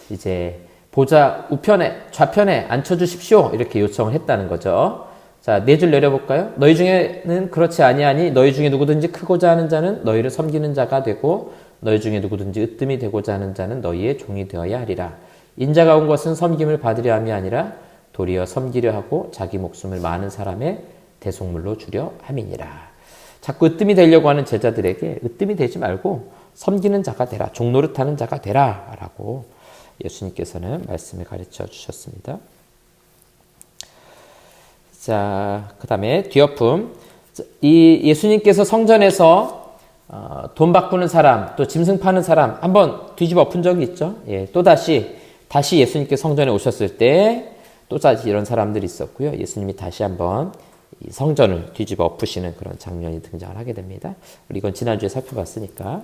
이제 보좌 우편에 좌편에 앉혀주십시오 이렇게 요청을 했다는 거죠. 자, 4줄 내려볼까요? 너희 중에는 그렇지 아니하니 너희 중에 누구든지 크고자 하는 자는 너희를 섬기는 자가 되고 너희 중에 누구든지 으뜸이 되고자 하는 자는 너희의 종이 되어야 하리라. 인자가 온 것은 섬김을 받으려 함이 아니라 도리어 섬기려 하고 자기 목숨을 많은 사람의 대속물로 주려 함이니라. 자꾸 으뜸이 되려고 하는 제자들에게 으뜸이 되지 말고 섬기는 자가 되라, 종노릇하는 자가 되라 라고 예수님께서는 말씀을 가르쳐 주셨습니다. 자, 그 다음에 뒤엎음. 이 예수님께서 성전에서 돈 바꾸는 사람, 또 짐승 파는 사람 한번 뒤집어 엎은 적이 있죠. 또 다시 예수님께서 성전에 오셨을 때 또 다시 이런 사람들이 있었고요. 예수님이 다시 한번 이 성전을 뒤집어 엎으시는 그런 장면이 등장을 하게 됩니다. 우리 이건 지난주에 살펴봤으니까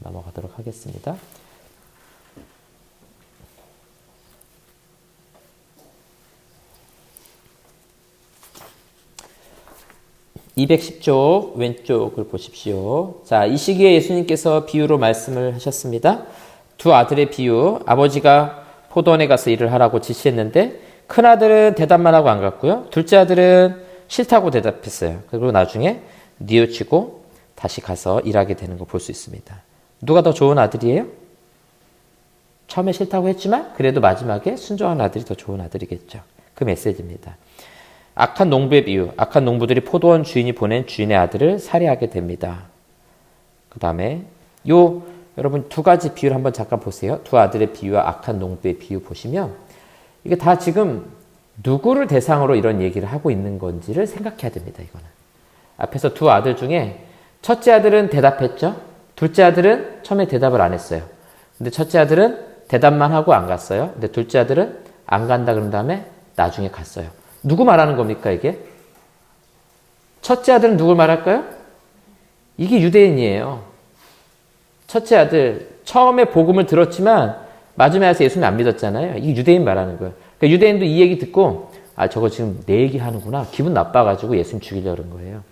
넘어가도록 하겠습니다. (210쪽) 왼쪽을 보십시오. 자, 이 시기에 예수님께서 비유로 말씀을 하셨습니다. 두 아들의 비유, 아버지가 포도원에 가서 일을 하라고 지시했는데 큰아들은 대답만 하고 안 갔고요. 둘째 아들은 싫다고 대답했어요. 그리고 나중에 뉘우치고 다시 가서 일하게 되는 거 볼 수 있습니다. 누가 더 좋은 아들이에요? 처음에 싫다고 했지만 그래도 마지막에 순종한 아들이 더 좋은 아들이겠죠. 그 메시지입니다. 악한 농부의 비유. 악한 농부들이 포도원 주인이 보낸 주인의 아들을 살해하게 됩니다. 그 다음에 여러분 두 가지 비유를 한번 잠깐 보세요. 두 아들의 비유와 악한 농부의 비유 보시면 이게 다 지금 누구를 대상으로 이런 얘기를 하고 있는 건지를 생각해야 됩니다. 이거는 앞에서 두 아들 중에 첫째 아들은 대답했죠. 둘째 아들은 처음에 대답을 안 했어요. 근데 첫째 아들은 대답만 하고 안 갔어요. 근데 둘째 아들은 안 간다 그런 다음에 나중에 갔어요. 누구 말하는 겁니까, 이게? 첫째 아들은 누굴 말할까요? 이게 유대인이에요. 첫째 아들, 처음에 복음을 들었지만 마지막에 와서 예수님 안 믿었잖아요. 이게 유대인 말하는 거예요. 그러니까 유대인도 이 얘기 듣고 아, 저거 지금 내 얘기 하는구나. 기분 나빠가지고 예수님 죽이려고 그런 거예요.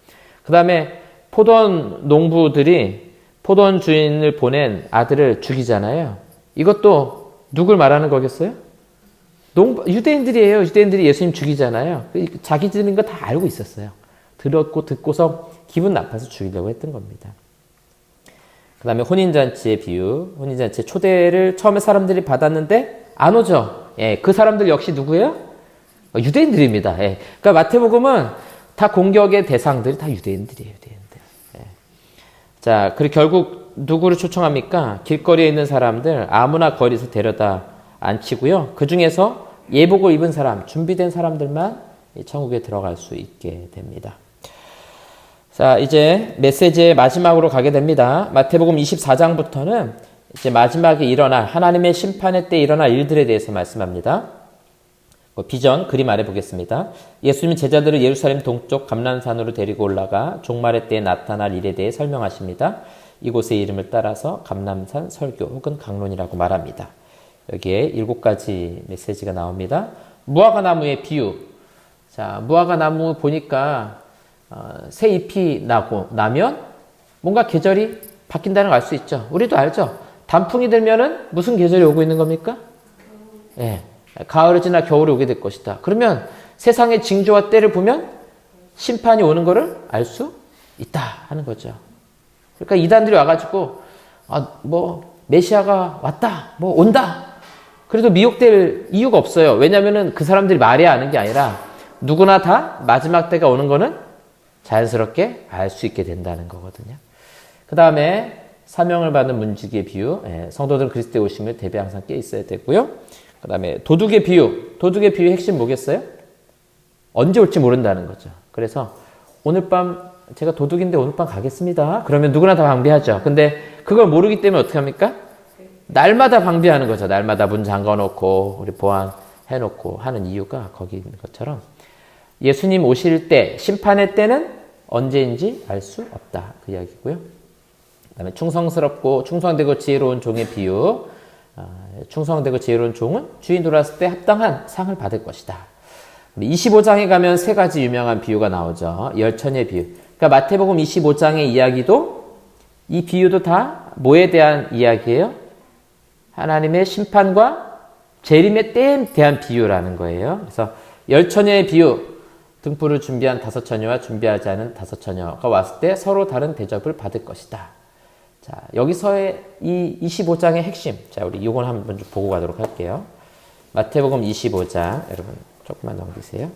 그 다음에 포도원 농부들이 포도원 주인을 보낸 아들을 죽이잖아요. 이것도 누굴 말하는 거겠어요? 유대인들이에요. 유대인들이 예수님 죽이잖아요. 자기들인 거 다 알고 있었어요. 들었고 듣고서 기분 나빠서 죽이려고 했던 겁니다. 그 다음에 혼인잔치의 비유. 혼인잔치 초대를 처음에 사람들이 받았는데 안 오죠. 예, 그 사람들 역시 누구예요? 유대인들입니다. 예. 그러니까 마태복음은 다 공격의 대상들이 다 유대인들이에요. 유대인들. 예. 자, 그리고 결국 누구를 초청합니까? 길거리에 있는 사람들 아무나 거리에서 데려다 앉히고요. 그 중에서 예복을 입은 사람, 준비된 사람들만 천국에 들어갈 수 있게 됩니다. 자, 이제 메시지의 마지막으로 가게 됩니다. 마태복음 24장부터는 이제 마지막에 일어날 하나님의 심판의 때 일어날 일들에 대해서 말씀합니다. 비전 그림 아래 보겠습니다. 예수님은 제자들을 예루살렘 동쪽 감람산으로 데리고 올라가 종말의 때에 나타날 일에 대해 설명하십니다. 이곳의 이름을 따라서 감람산 설교 혹은 강론이라고 말합니다. 여기에 7가지 메시지가 나옵니다. 무화과 나무의 비유. 자, 무화과 나무 보니까 새 잎이 나면 뭔가 계절이 바뀐다는 걸 알 수 있죠. 우리도 알죠. 단풍이 들면은 무슨 계절이 오고 있는 겁니까? 예. 가을을 지나 겨울이 오게 될 것이다. 그러면 세상의 징조와 때를 보면 심판이 오는 것을 알 수 있다 하는 거죠. 그러니까 이단들이 와가지고 메시아가 왔다, 온다. 그래도 미혹될 이유가 없어요. 왜냐하면은 그 사람들이 말해야 아는 게 아니라 누구나 다 마지막 때가 오는 거는 자연스럽게 알 수 있게 된다는 거거든요. 그 다음에 사명을 받는 문지기의 비유. 성도들은 그리스도의 오심을 대비해 항상 깨 있어야 되고요. 그 다음에 도둑의 비유. 도둑의 비유의 핵심 뭐겠어요? 언제 올지 모른다는 거죠. 그래서 오늘 밤 제가 도둑인데 오늘 밤 가겠습니다. 그러면 누구나 다 방비하죠. 근데 그걸 모르기 때문에 어떻게 합니까? 날마다 방비하는 거죠. 날마다 문 잠궈놓고 우리 보안해놓고 하는 이유가 거기 있는 것처럼 예수님 오실 때, 심판의 때는 언제인지 알 수 없다. 그 이야기고요. 그 다음에 충성되고 지혜로운 종의 비유. 충성되고 지혜로운 종은 주인 돌아왔을 때 합당한 상을 받을 것이다. 25장에 가면 3가지 유명한 비유가 나오죠. 열처녀의 비유. 그러니까 마태복음 25장의 이야기도 이 비유도 다 뭐에 대한 이야기예요? 하나님의 심판과 재림의 때에 대한 비유라는 거예요. 그래서 열처녀의 비유. 등불을 준비한 5처녀와 준비하지 않은 5처녀가 왔을 때 서로 다른 대접을 받을 것이다. 자, 여기서의 이 25장의 핵심. 자, 우리 이건 한번 좀 보고 가도록 할게요. 마태복음 25장. 여러분, 조금만 넘기세요.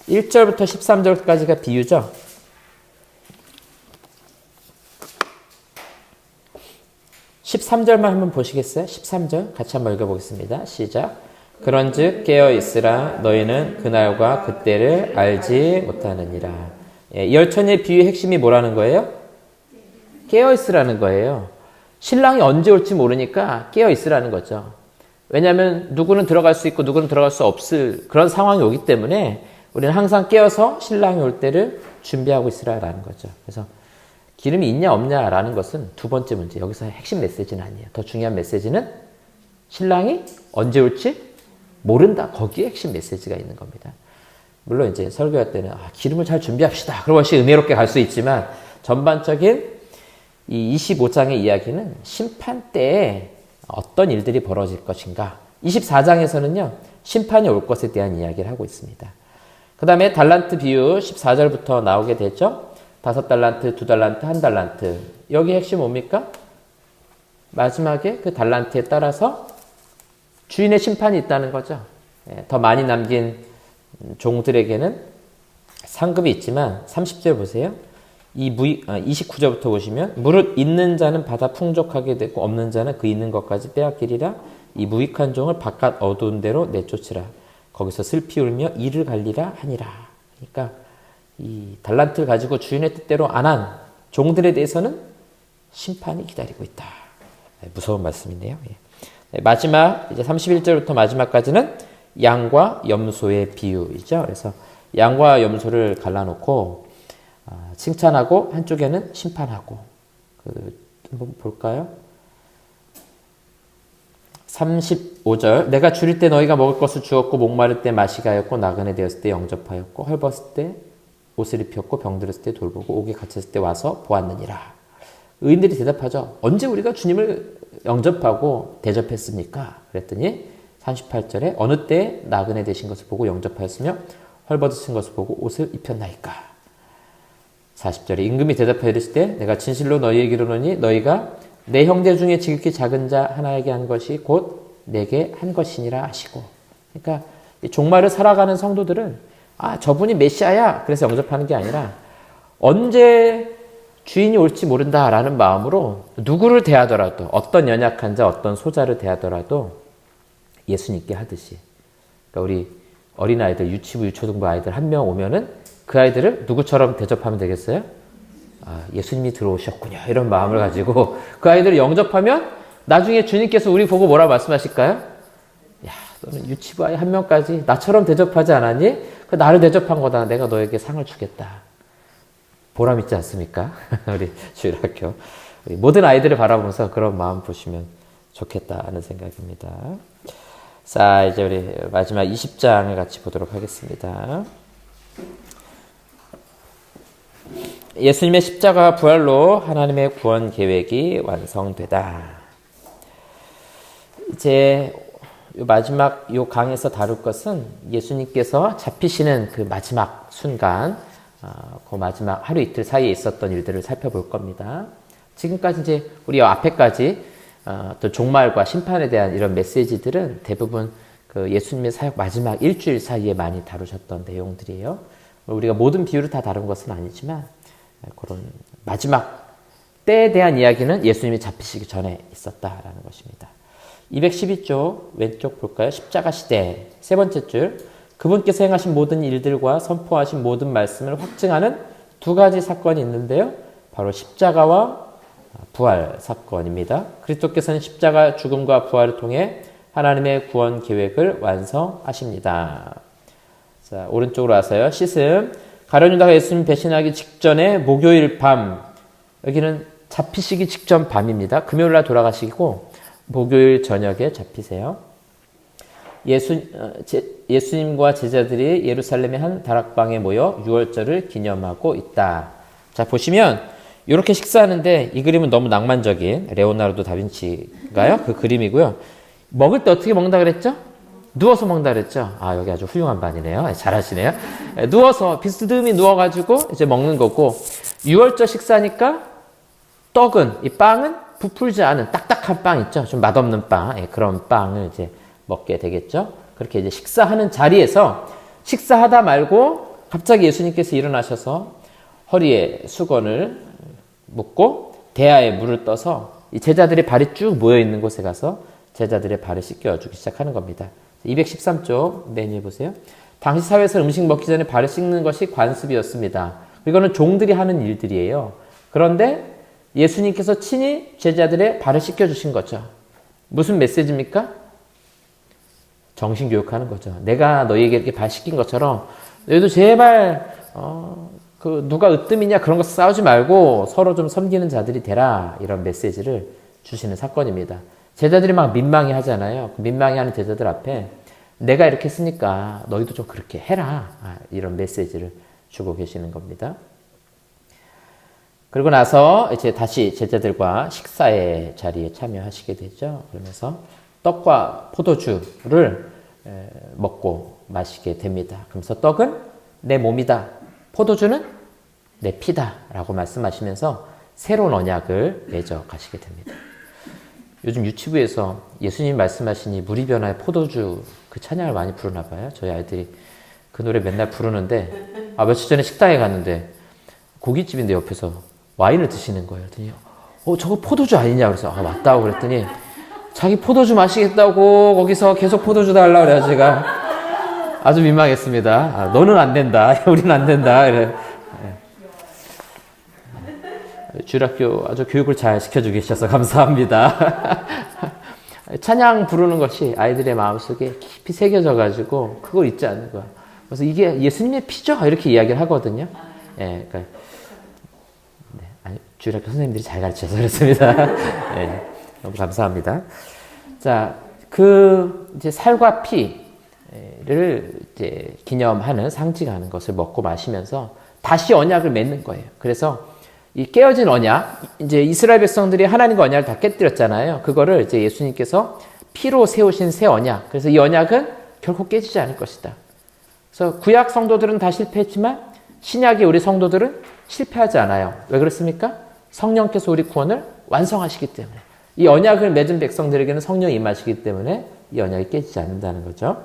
1절부터 13절까지가 비유죠. 13절만 한번 보시겠어요? 13절 같이 한번 읽어보겠습니다. 시작. 그런즉 깨어있으라 너희는 그날과 그때를 알지 못하느니라. 열처녀의 비유의 핵심이 뭐라는 거예요? 깨어있으라는 거예요. 신랑이 언제 올지 모르니까 깨어있으라는 거죠. 왜냐하면 누구는 들어갈 수 있고 누구는 들어갈 수 없을 그런 상황이 오기 때문에 우리는 항상 깨어서 신랑이 올 때를 준비하고 있으라라는 거죠. 그래서 기름이 있냐 없냐라는 것은 두 번째 문제. 여기서 핵심 메시지는 아니에요. 더 중요한 메시지는 신랑이 언제 올지 모른다. 거기에 핵심 메시지가 있는 겁니다. 물론 이제 설교할 때는 기름을 잘 준비합시다. 그런 것이 은혜롭게 갈 수 있지만 전반적인 이 25장의 이야기는 심판 때에 어떤 일들이 벌어질 것인가. 24장에서는요. 심판이 올 것에 대한 이야기를 하고 있습니다. 그 다음에 달란트 비유 14절부터 나오게 되죠. 5달란트, 2달란트, 1달란트. 여기 핵심 뭡니까? 마지막에 그 달란트에 따라서 주인의 심판이 있다는 거죠. 더 많이 남긴 종들에게는 상급이 있지만 30절 보세요. 29절부터 보시면 무릇 있는 자는 받아 풍족하게 되고 없는 자는 그 있는 것까지 빼앗기리라. 이 무익한 종을 바깥 어두운 데로 내쫓으라. 거기서 슬피 울며 이를 갈리라 하니라. 그러니까 이 달란트를 가지고 주인의 뜻대로 안 한 종들에 대해서는 심판이 기다리고 있다. 무서운 말씀이네요. 마지막 이제 31절부터 마지막까지는 양과 염소의 비유이죠. 그래서 양과 염소를 갈라놓고 칭찬하고 한쪽에는 심판하고. 한번 볼까요? 35절 내가 줄일 때 너희가 먹을 것을 주었고 목마를 때 마시게 하였고 나그네 되었을 때 영접하였고 헐벗을 때 옷을 입혔고 병들었을 때 돌보고 옥에 갇혔을 때 와서 보았느니라. 의인들이 대답하죠. 언제 우리가 주님을 영접하고 대접했습니까? 그랬더니 38절에 어느 때 나그네 되신 것을 보고 영접하였으며 헐벗으신 것을 보고 옷을 입혔나이까. 40절에 임금이 대답하여 이르시되 내가 진실로 너희에게 이르노니 너희가 내 형제 중에 지극히 작은 자 하나에게 한 것이 곧 내게 한 것이니라 하시고. 그러니까 종말을 살아가는 성도들은 저분이 메시아야 그래서 영접하는 게 아니라 언제 주인이 올지 모른다라는 마음으로 누구를 대하더라도 어떤 연약한 자 어떤 소자를 대하더라도 예수님께 하듯이. 그러니까 우리 어린아이들 유치부 유초등부 아이들 한 명 오면은 그 아이들을 누구처럼 대접하면 되겠어요? 예수님이 들어오셨군요. 이런 마음을 가지고 그 아이들을 영접하면 나중에 주님께서 우리 보고 뭐라 말씀하실까요? 야, 너는 유치부 아이 한 명까지 나처럼 대접하지 않았니? 그 나를 대접한 거다. 내가 너에게 상을 주겠다. 보람 있지 않습니까? 우리 주일학교. 우리 모든 아이들을 바라보면서 그런 마음 보시면 좋겠다는 생각입니다. 자, 이제 우리 마지막 20장을 같이 보도록 하겠습니다. 예수님의 십자가 부활로 하나님의 구원 계획이 완성되다. 이제 마지막 요 강에서 다룰 것은 예수님께서 잡히시는 그 마지막 순간, 그 마지막 하루 이틀 사이에 있었던 일들을 살펴볼 겁니다. 지금까지 이제 우리 앞에까지 또 종말과 심판에 대한 이런 메시지들은 대부분 그 예수님의 사역 마지막 일주일 사이에 많이 다루셨던 내용들이에요. 우리가 모든 비유를 다 다룬 것은 아니지만 그런 마지막 때에 대한 이야기는 예수님이 잡히시기 전에 있었다라는 것입니다. 212쪽 왼쪽 볼까요? 십자가 시대 세 번째 줄 그분께서 행하신 모든 일들과 선포하신 모든 말씀을 확증하는 두 가지 사건이 있는데요. 바로 십자가와 부활 사건입니다. 그리스도께서는 십자가 죽음과 부활을 통해 하나님의 구원 계획을 완성하십니다. 자, 오른쪽으로 와서요. 씻음. 가룟 유다가 예수님 배신하기 직전에 목요일 밤, 여기는 잡히시기 직전 밤입니다. 금요일날 돌아가시고 목요일 저녁에 잡히세요. 예수님과 제자들이 예루살렘의 한 다락방에 모여 유월절을 기념하고 있다. 자, 보시면 이렇게 식사하는데 이 그림은 너무 낭만적인 레오나르도 다빈치가요? 그 그림이고요. 먹을 때 어떻게 먹는다 그랬죠? 누워서 먹는다 그랬죠? 여기 아주 훌륭한 반이네요. 잘하시네요. 누워서 비스듬히 누워가지고 이제 먹는 거고, 유월절 식사니까 떡은, 이 빵은 부풀지 않은 딱딱한 빵 있죠? 좀 맛없는 빵. 그런 빵을 이제 먹게 되겠죠? 그렇게 이제 식사하는 자리에서 식사하다 말고 갑자기 예수님께서 일어나셔서 허리에 수건을 묶고 대야에 물을 떠서 이 제자들의 발이 쭉 모여 있는 곳에 가서 제자들의 발을 씻겨주기 시작하는 겁니다. 213쪽 메뉴 보세요. 당시 사회에서 음식 먹기 전에 발을 씻는 것이 관습이었습니다. 이거는 종들이 하는 일들이에요. 그런데 예수님께서 친히 제자들의 발을 씻겨주신 거죠. 무슨 메시지입니까? 정신교육하는 거죠. 내가 너희에게 이렇게 발 씻긴 것처럼 너희도 제발 누가 으뜸이냐 그런 거 싸우지 말고 서로 좀 섬기는 자들이 되라, 이런 메시지를 주시는 사건입니다. 제자들이 막 민망해 하잖아요. 민망해 하는 제자들 앞에 내가 이렇게 했으니까 너희도 좀 그렇게 해라, 이런 메시지를 주고 계시는 겁니다. 그리고 나서 이제 다시 제자들과 식사의 자리에 참여하시게 되죠. 그러면서 떡과 포도주를 먹고 마시게 됩니다. 그러면서 떡은 내 몸이다, 포도주는 내 피다 라고 말씀하시면서 새로운 언약을 맺어 가시게 됩니다. 요즘 유치부에서 예수님 말씀하시니 물이 변화의 포도주 그 찬양을 많이 부르나 봐요. 저희 아이들이 그 노래 맨날 부르는데, 며칠 전에 식당에 갔는데 고깃집인데 옆에서 와인을 드시는 거예요. 그랬더니 저거 포도주 아니냐 그래서 맞다고 그랬더니 자기 포도주 마시겠다고 거기서 계속 포도주 달라고 그래서 제가 아주 민망했습니다. 너는 안 된다. 우리는 안 된다. 주일학교 아주 교육을 잘 시켜주고 계셔서 감사합니다. 찬양 부르는 것이 아이들의 마음속에 깊이 새겨져가지고 그걸 잊지 않는 거야. 그래서 이게 예수님의 피죠? 이렇게 이야기를 하거든요. 예, 그러니까 네, 아니, 주일학교 선생님들이 잘 가르쳐서 그렇습니다. 네, 너무 감사합니다. 자, 이제 살과 피를 이제 기념하는, 상징하는 것을 먹고 마시면서 다시 언약을 맺는 거예요. 그래서 이 깨어진 언약, 이제 이스라엘 백성들이 하나님과 언약을 다 깨뜨렸잖아요. 그거를 이제 예수님께서 피로 세우신 새 언약. 그래서 이 언약은 결코 깨지지 않을 것이다. 그래서 구약 성도들은 다 실패했지만 신약의 우리 성도들은 실패하지 않아요. 왜 그렇습니까? 성령께서 우리 구원을 완성하시기 때문에. 이 언약을 맺은 백성들에게는 성령이 임하시기 때문에 이 언약이 깨지지 않는다는 거죠.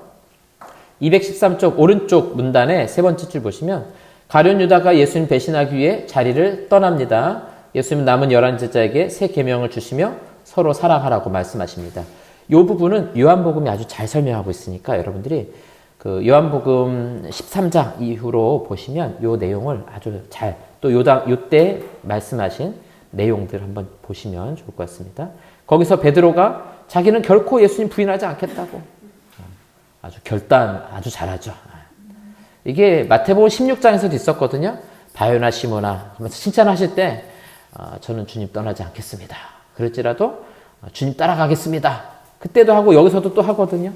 213쪽 오른쪽 문단의 세 번째 줄 보시면 가룟 유다가 예수님 배신하기 위해 자리를 떠납니다. 예수님은 남은 11제자에게 새 계명을 주시며 서로 사랑하라고 말씀하십니다. 이 부분은 요한복음이 아주 잘 설명하고 있으니까 여러분들이 그 요한복음 13장 이후로 보시면 이 내용을 아주 잘, 또 요때 말씀하신 내용들 한번 보시면 좋을 것 같습니다. 거기서 베드로가 자기는 결코 예수님 부인하지 않겠다고 아주 결단 아주 잘하죠. 이게 마태복음 16장에서도 있었거든요. 바요나 시모나 하면서 칭찬하실 때 저는 주님 떠나지 않겠습니다. 그럴지라도 주님 따라가겠습니다. 그때도 하고 여기서도 또 하거든요.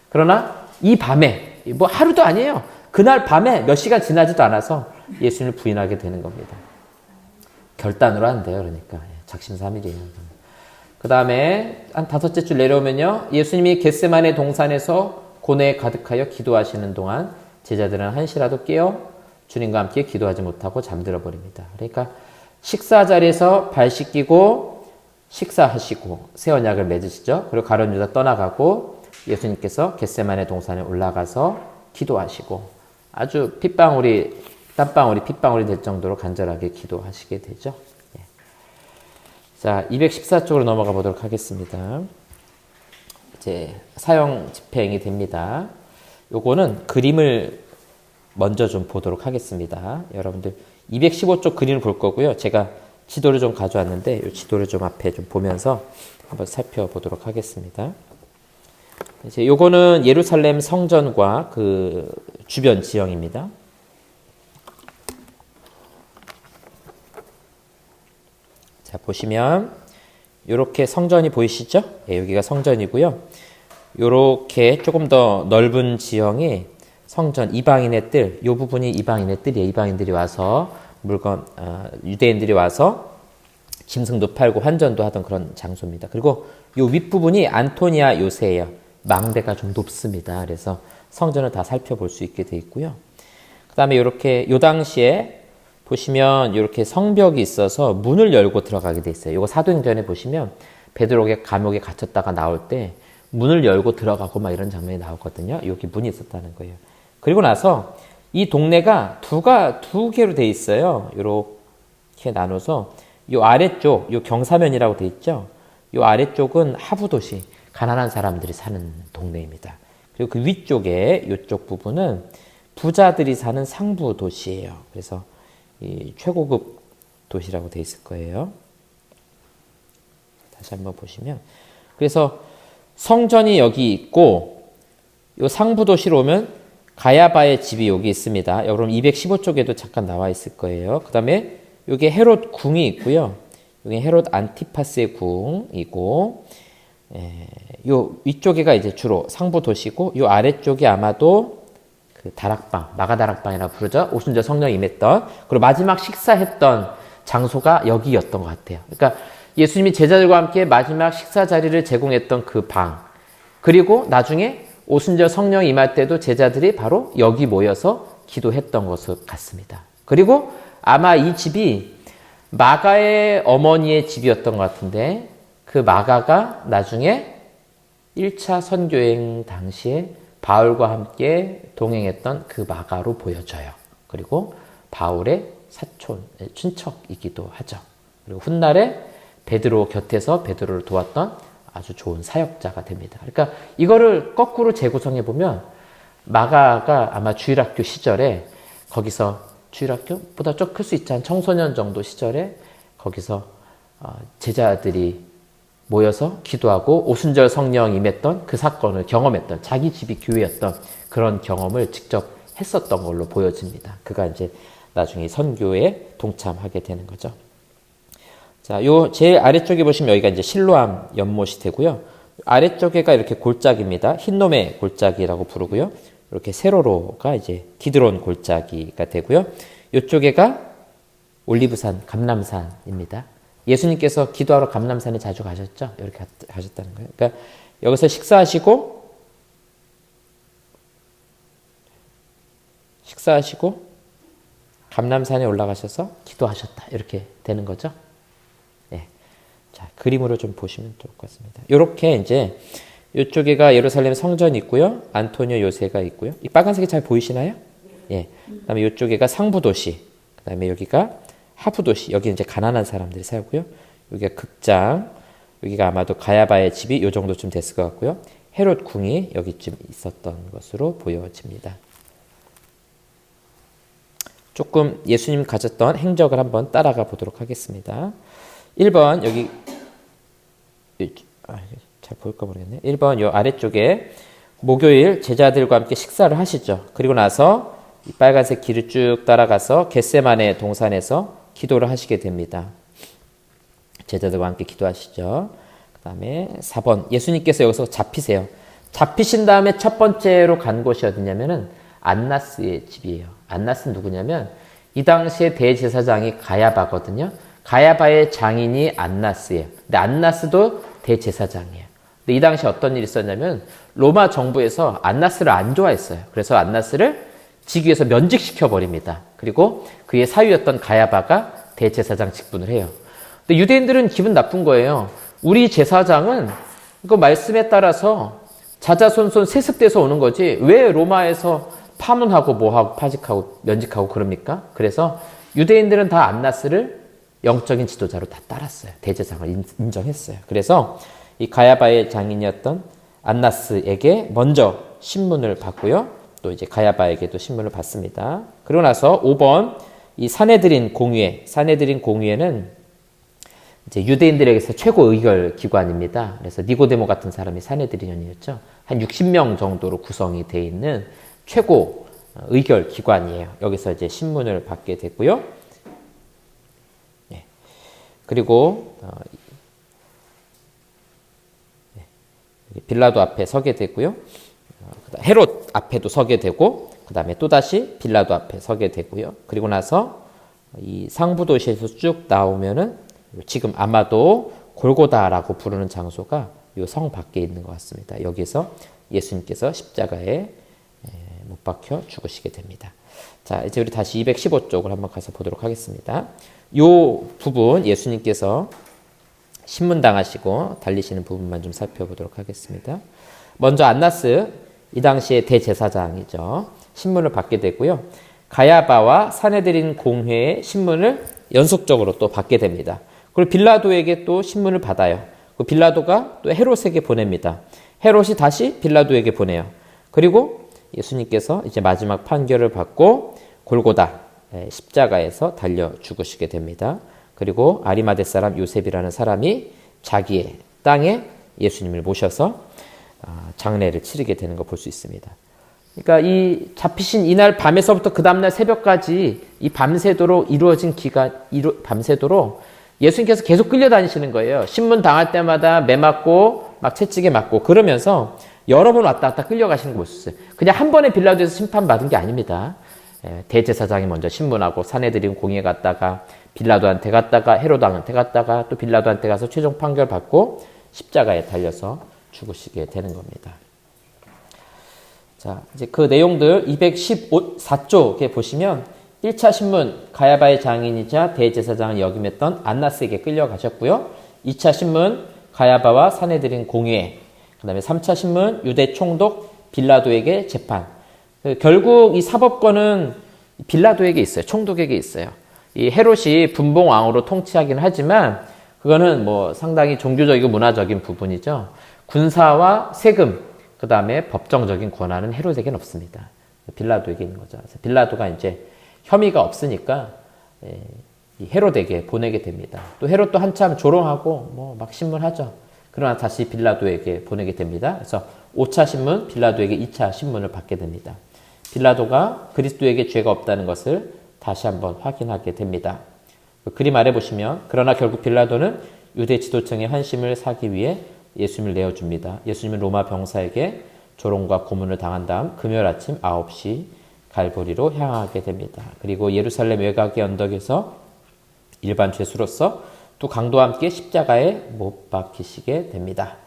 그러나 이 밤에 뭐 하루도 아니에요. 그날 밤에 몇 시간 지나지도 않아서 예수님을 부인하게 되는 겁니다. 결단으로 한대요. 그러니까 작심삼일이에요. 그 다음에 한 5째 줄 내려오면요. 예수님이 겟세마네 동산에서 고뇌에 가득하여 기도하시는 동안 제자들은 한시라도 깨어 주님과 함께 기도하지 못하고 잠들어 버립니다. 그러니까 식사 자리에서 발 씻기고 식사하시고 새 언약을 맺으시죠. 그리고 가룟 유다 떠나가고 예수님께서 겟세마네 동산에 올라가서 기도하시고 아주 땀방울이 핏방울이 될 정도로 간절하게 기도하시게 되죠. 예. 자, 214쪽으로 넘어가 보도록 하겠습니다. 이제 사형 집행이 됩니다. 요거는 그림을 먼저 좀 보도록 하겠습니다. 여러분들 215쪽 그림을 볼 거고요. 제가 지도를 좀 가져왔는데 이 지도를 좀 앞에 좀 보면서 한번 살펴보도록 하겠습니다. 이제 요거는 예루살렘 성전과 그 주변 지형입니다. 자, 보시면 요렇게 성전이 보이시죠? 네, 여기가 성전이고요. 요렇게 조금 더 넓은 지형이 성전, 이방인의 뜰, 요 부분이 이방인의 뜰이에요. 이방인들이 와서 유대인들이 와서 짐승도 팔고 환전도 하던 그런 장소입니다. 그리고 요 윗부분이 안토니아 요새예요. 망대가 좀 높습니다. 그래서 성전을 다 살펴볼 수 있게 되어 있고요. 그 다음에 요렇게 요 당시에 보시면 이렇게 성벽이 있어서 문을 열고 들어가게 돼 있어요. 이거 사도행전에 보시면 베드로가 감옥에 갇혔다가 나올 때 문을 열고 들어가고 막 이런 장면이 나오거든요. 여기 문이 있었다는 거예요. 그리고 나서 이 동네가 두 개로 돼 있어요. 이렇게 나눠서 요 아래쪽, 요 경사면이라고 돼 있죠. 요 아래쪽은 하부도시, 가난한 사람들이 사는 동네입니다. 그리고 그 위쪽에 이쪽 부분은 부자들이 사는 상부 도시예요. 그래서 이 최고급 도시라고 돼 있을 거예요. 다시 한번 보시면, 그래서 성전이 여기 있고 요 상부 도시로 오면 가야바의 집이 여기 있습니다. 여러분 215쪽에도 잠깐 나와 있을 거예요. 그 다음에 여기 헤롯 궁이 있고요. 여기 헤롯 안티파스의 궁이고, 요 위쪽에가 이제 주로 상부 도시고, 요 아래쪽이 아마도 그 다락방, 마가다락방이라고 부르죠. 오순절 성령이 임했던, 그리고 마지막 식사했던 장소가 여기였던 것 같아요. 그러니까 예수님이 제자들과 함께 마지막 식사 자리를 제공했던 그 방, 그리고 나중에 오순절 성령이 임할 때도 제자들이 바로 여기 모여서 기도했던 것을 같습니다. 그리고 아마 이 집이 마가의 어머니의 집이었던 것 같은데, 그 마가가 나중에 1차 선교행 당시에 바울과 함께 동행했던 그 마가로 보여져요. 그리고 바울의 사촌, 친척이기도 하죠. 그리고 훗날에 베드로 곁에서 베드로를 도왔던 아주 좋은 사역자가 됩니다. 그러니까 이거를 거꾸로 재구성해 보면 마가가 아마 주일학교 시절에 거기서 주일학교보다 좀 클 수 있지, 한 청소년 정도 시절에 거기서 제자들이 모여서 기도하고 오순절 성령 임했던 그 사건을 경험했던, 자기 집이 교회였던 그런 경험을 직접 했었던 걸로 보여집니다. 그가 이제 나중에 선교에 동참하게 되는 거죠. 자, 요 제일 아래쪽에 보시면 여기가 이제 실로암 연못이 되고요. 아래쪽에가 이렇게 골짜기입니다. 흰놈의 골짜기라고 부르고요. 이렇게 세로로가 이제 기드론 골짜기가 되고요. 이쪽에가 올리브산, 감람산입니다. 예수님께서 기도하러 감람산에 자주 가셨죠? 이렇게 가셨다는 거예요. 그러니까 여기서 식사하시고 감람산에 올라가셔서 기도하셨다. 이렇게 되는 거죠. 네. 자, 그림으로 좀 보시면 좋을 것 같습니다. 이렇게 이제 이쪽에가 예루살렘 성전이 있고요. 안토니오 요새가 있고요. 이 빨간색이 잘 보이시나요? 예. 그다음에 이쪽에가 상부도시. 그다음에 여기가 하부도시. 여기 이제 가난한 사람들이 살고요. 여기가 극장. 여기가 아마도 가야바의 집이 이 정도쯤 됐을 것 같고요. 헤롯 궁이 여기쯤 있었던 것으로 보여집니다. 조금 예수님 가졌던 행적을 한번 따라가 보도록 하겠습니다. 1번 여기 잘 보일까 모르겠네. 1번 요 아래쪽에 목요일 제자들과 함께 식사를 하시죠. 그리고 나서 이 빨간색 길을 쭉 따라가서 겟세마네 동산에서 기도를 하시게 됩니다. 제자들과 함께 기도하시죠. 그 다음에 4번 예수님께서 여기서 잡히세요. 잡히신 다음에 첫 번째로 간 곳이 어디냐면은 안나스의 집이에요. 안나스는 누구냐면 이 당시에 대제사장이 가야바거든요. 가야바의 장인이 안나스예요. 근데 안나스도 대제사장이에요. 근데 이 당시에 어떤 일이 있었냐면 로마 정부에서 안나스를 안 좋아했어요. 그래서 안나스를 직위에서 면직시켜 버립니다. 그리고 그의 사위였던 가야바가 대제사장 직분을 해요. 근데 유대인들은 기분 나쁜 거예요. 우리 제사장은 그 말씀에 따라서 자자손손 세습돼서 오는 거지 왜 로마에서 파문하고 뭐하고 파직하고 면직하고 그럽니까? 그래서 유대인들은 다 안나스를 영적인 지도자로 다 따랐어요. 대제사장을 인정했어요. 그래서 이 가야바의 장인이었던 안나스에게 먼저 신문을 받고요. 또 이제 가야바에게도 신문을 받습니다. 그러고 나서 5번 이 사내들인 공의회는 이제 유대인들에게서 최고 의결 기관입니다. 그래서 니고데모 같은 사람이 사내들인이었죠. 한 60명 정도로 구성이 되어 있는 최고 의결 기관이에요. 여기서 이제 신문을 받게 되고요. 네. 그리고 빌라도 앞에 서게 되고요. 헤롯 앞에도 서게 되고 그 다음에 또다시 빌라도 앞에 서게 되고요. 그리고 나서 이 상부도시에서 쭉 나오면은 지금 아마도 골고다라고 부르는 장소가 이 성 밖에 있는 것 같습니다. 여기서 예수님께서 십자가에 못 박혀 죽으시게 됩니다. 자, 이제 우리 다시 215쪽을 한번 가서 보도록 하겠습니다. 이 부분 예수님께서 신문당하시고 달리시는 부분만 좀 살펴보도록 하겠습니다. 먼저 안나스, 이 당시의 대제사장이죠. 신문을 받게 되고요. 가야바와 사내들인 공회의 신문을 연속적으로 또 받게 됩니다. 그리고 빌라도에게 또 신문을 받아요. 그 빌라도가 또 헤롯에게 보냅니다. 헤롯이 다시 빌라도에게 보내요. 그리고 예수님께서 이제 마지막 판결을 받고 골고다 십자가에서 달려 죽으시게 됩니다. 그리고 아리마대 사람 요셉이라는 사람이 자기의 땅에 예수님을 모셔서 장례를 치르게 되는 거 볼 수 있습니다. 그러니까 이 잡히신 이날 밤에서부터 그 다음날 새벽까지 이 밤새도록 이루어진 밤새도록 예수님께서 계속 끌려다니시는 거예요. 신문 당할 때마다 매 맞고 막 채찍에 맞고 그러면서 여러 번 왔다 갔다 끌려가시는 거 볼 수 있어요. 그냥 한 번에 빌라도에서 심판받은 게 아닙니다. 대제사장이 먼저 신문하고 사내들인 공의에 갔다가 빌라도한테 갔다가 헤로당한테 갔다가 또 빌라도한테 가서 최종 판결 받고 십자가에 달려서 죽으시게 되는 겁니다. 자, 이제 그 내용들 214쪽에 보시면 1차 신문 가야바의 장인이자 대제사장을 역임했던 안나스에게 끌려가셨고요. 2차 신문 가야바와 사내들인 공의회, 그 다음에 3차 신문 유대 총독 빌라도에게 재판. 결국 이 사법권은 빌라도에게 있어요. 총독에게 있어요. 이 헤롯이 분봉왕으로 통치하긴 하지만 그거는 뭐 상당히 종교적이고 문화적인 부분이죠. 군사와 세금, 그 다음에 법정적인 권한은 헤롯에게는 없습니다. 빌라도에게 있는 거죠. 그래서 빌라도가 이제 혐의가 없으니까 이 헤롯에게 보내게 됩니다. 또 헤롯도 한참 조롱하고 뭐 막 신문하죠. 그러나 다시 빌라도에게 보내게 됩니다. 그래서 5차 신문, 빌라도에게 2차 신문을 받게 됩니다. 빌라도가 그리스도에게 죄가 없다는 것을 다시 한번 확인하게 됩니다. 그림 아래 보시면 그러나 결국 빌라도는 유대 지도층의 환심을 사기 위해 예수님을 내어줍니다. 예수님은 로마 병사에게 조롱과 고문을 당한 다음 금요일 아침 9시 갈보리로 향하게 됩니다. 그리고 예루살렘 외곽의 언덕에서 일반 죄수로서 또 강도와 함께 십자가에 못 박히시게 됩니다.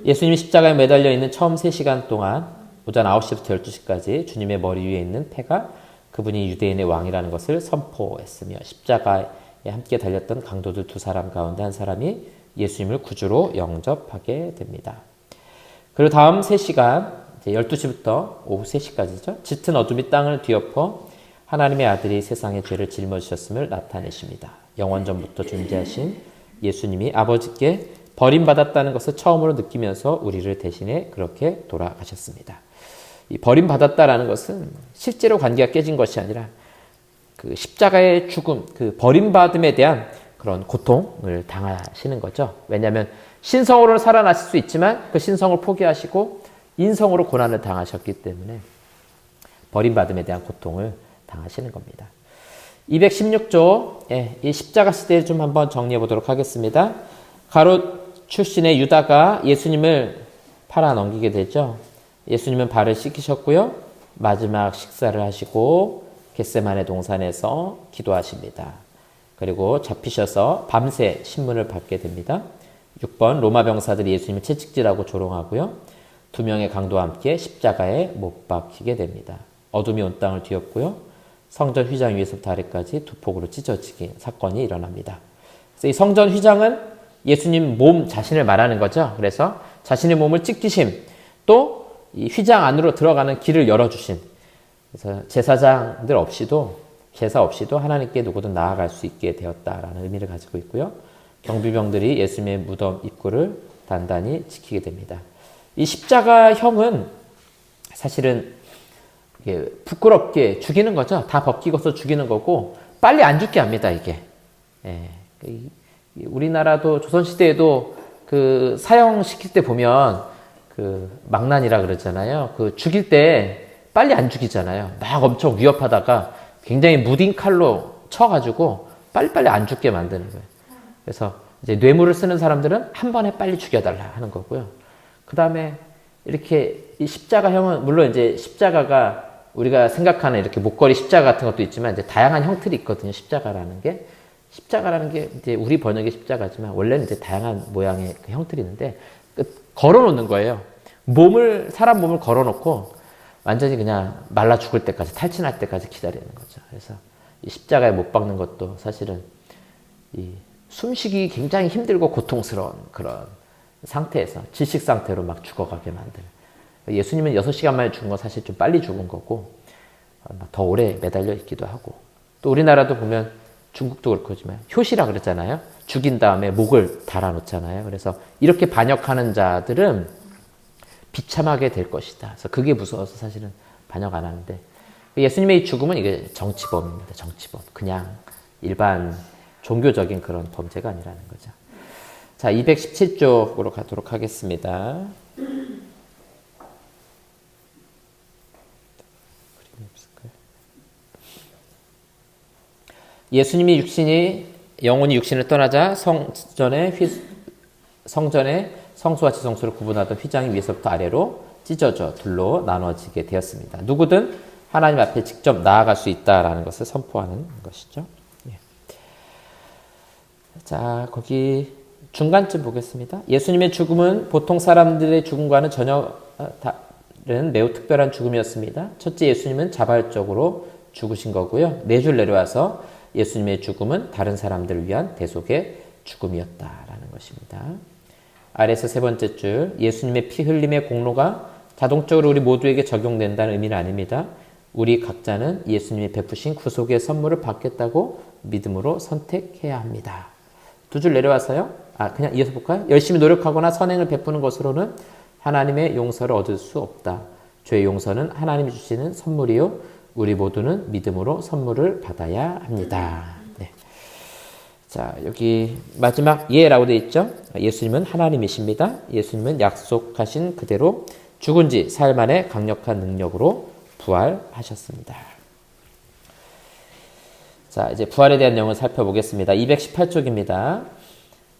예수님이 십자가에 매달려 있는 처음 3시간 동안 오전 9시부터 12시까지 주님의 머리 위에 있는 패가 그분이 유대인의 왕이라는 것을 선포했으며 십자가에 함께 달렸던 강도들 2사람 가운데 한 사람이 예수님을 구주로 영접하게 됩니다. 그리고 다음 3시간, 이제 12시부터 오후 3시까지죠. 짙은 어둠이 땅을 뒤엎어 하나님의 아들이 세상의 죄를 짊어지셨음을 나타내십니다. 영원전부터 존재하신 예수님이 아버지께 버림받았다는 것을 처음으로 느끼면서 우리를 대신해 그렇게 돌아가셨습니다. 이 버림받았다라는 것은 실제로 관계가 깨진 것이 아니라 그 십자가의 죽음, 그 버림받음에 대한 그런 고통을 당하시는 거죠. 왜냐하면 신성으로는 살아나실 수 있지만 그 신성을 포기하시고 인성으로 고난을 당하셨기 때문에 버림받음에 대한 고통을 당하시는 겁니다. 216조, 이 십자가 시대를 좀 한번 정리해 보도록 하겠습니다. 가롯 출신의 유다가 예수님을 팔아 넘기게 되죠. 예수님은 발을 씻기셨고요. 마지막 식사를 하시고 겟세마네 동산에서 기도하십니다. 그리고 잡히셔서 밤새 신문을 받게 됩니다. 6번 로마 병사들이 예수님을 채찍질하고 조롱하고요. 2명의 강도와 함께 십자가에 못 박히게 됩니다. 어둠이 온 땅을 뒤엎고요. 성전 휘장 위에서부터 아래까지 2폭으로 찢어지긴 사건이 일어납니다. 그래서 이 성전 휘장은 예수님 몸 자신을 말하는 거죠. 그래서 자신의 몸을 찢기심, 또 이 휘장 안으로 들어가는 길을 열어주신, 그래서 제사장들 없이도, 제사 없이도 하나님께 누구든 나아갈 수 있게 되었다라는 의미를 가지고 있고요. 경비병들이 예수님의 무덤 입구를 단단히 지키게 됩니다. 이 십자가형은 사실은 부끄럽게 죽이는 거죠. 다 벗기고서 죽이는 거고 빨리 안 죽게 합니다. 이게 우리나라도 조선시대에도 그 사형시킬 때 보면 그 망난이라 그러잖아요. 그 죽일 때 빨리 안 죽이잖아요. 막 엄청 위협하다가 굉장히 무딘 칼로 쳐가지고 빨리빨리 안 죽게 만드는 거예요. 그래서 이제 뇌물을 쓰는 사람들은 한 번에 빨리 죽여달라 하는 거고요. 그 다음에 이렇게 이 십자가형은 물론 이제 십자가가 우리가 생각하는 이렇게 목걸이 십자가 같은 것도 있지만 이제 다양한 형틀이 있거든요. 십자가라는 게 이제 우리 번역의 십자가지만 원래는 이제 다양한 모양의 그 형틀이 있는데 걸어놓는 거예요. 사람 몸을 걸어놓고 완전히 그냥 말라 죽을 때까지, 탈진할 때까지 기다리는 거죠. 그래서 이 십자가에 못 박는 것도 사실은 이 숨쉬기 굉장히 힘들고 고통스러운 그런 상태에서 질식 상태로 막 죽어가게 만드는. 예수님은 6시간 만에 죽은 건 사실 좀 빨리 죽은 거고 더 오래 매달려 있기도 하고, 또 우리나라도 보면 중국도 그렇지만 효시라 그랬잖아요. 죽인 다음에 목을 달아놓잖아요. 그래서 이렇게 반역하는 자들은 비참하게 될 것이다. 그래서 그게 무서워서 사실은 반역 안 하는데, 예수님의 이 죽음은 이게 정치범입니다. 정치범. 그냥 일반 종교적인 그런 범죄가 아니라는 거죠. 자, 217쪽으로 가도록 하겠습니다. 예수님이 영혼이 육신을 떠나자 성전의 성소와 지성소를 구분하던 휘장이 위에서부터 아래로 찢어져 둘로 나눠지게 되었습니다. 누구든 하나님 앞에 직접 나아갈 수 있다라는 것을 선포하는 것이죠. 예. 자, 거기 중간쯤 보겠습니다. 예수님의 죽음은 보통 사람들의 죽음과는 전혀 다른 매우 특별한 죽음이었습니다. 첫째, 예수님은 자발적으로 죽으신 거고요. 4줄 내려와서 예수님의 죽음은 다른 사람들을 위한 대속의 죽음이었다라는 것입니다. 아래에서 3번째 줄, 예수님의 피 흘림의 공로가 자동적으로 우리 모두에게 적용된다는 의미는 아닙니다. 우리 각자는 예수님이 베푸신 구속의 선물을 받겠다고 믿음으로 선택해야 합니다. 2줄 내려와서요. 그냥 이어서 볼까요? 열심히 노력하거나 선행을 베푸는 것으로는 하나님의 용서를 얻을 수 없다. 죄의 용서는 하나님이 주시는 선물이요, 우리 모두는 믿음으로 선물을 받아야 합니다. 네. 자, 여기 마지막 예라고 되어 있죠. 예수님은 하나님이십니다. 예수님은 약속하신 그대로 죽은 지 사흘 만에 강력한 능력으로 부활하셨습니다. 자, 이제 부활에 대한 내용을 살펴보겠습니다. 218쪽입니다.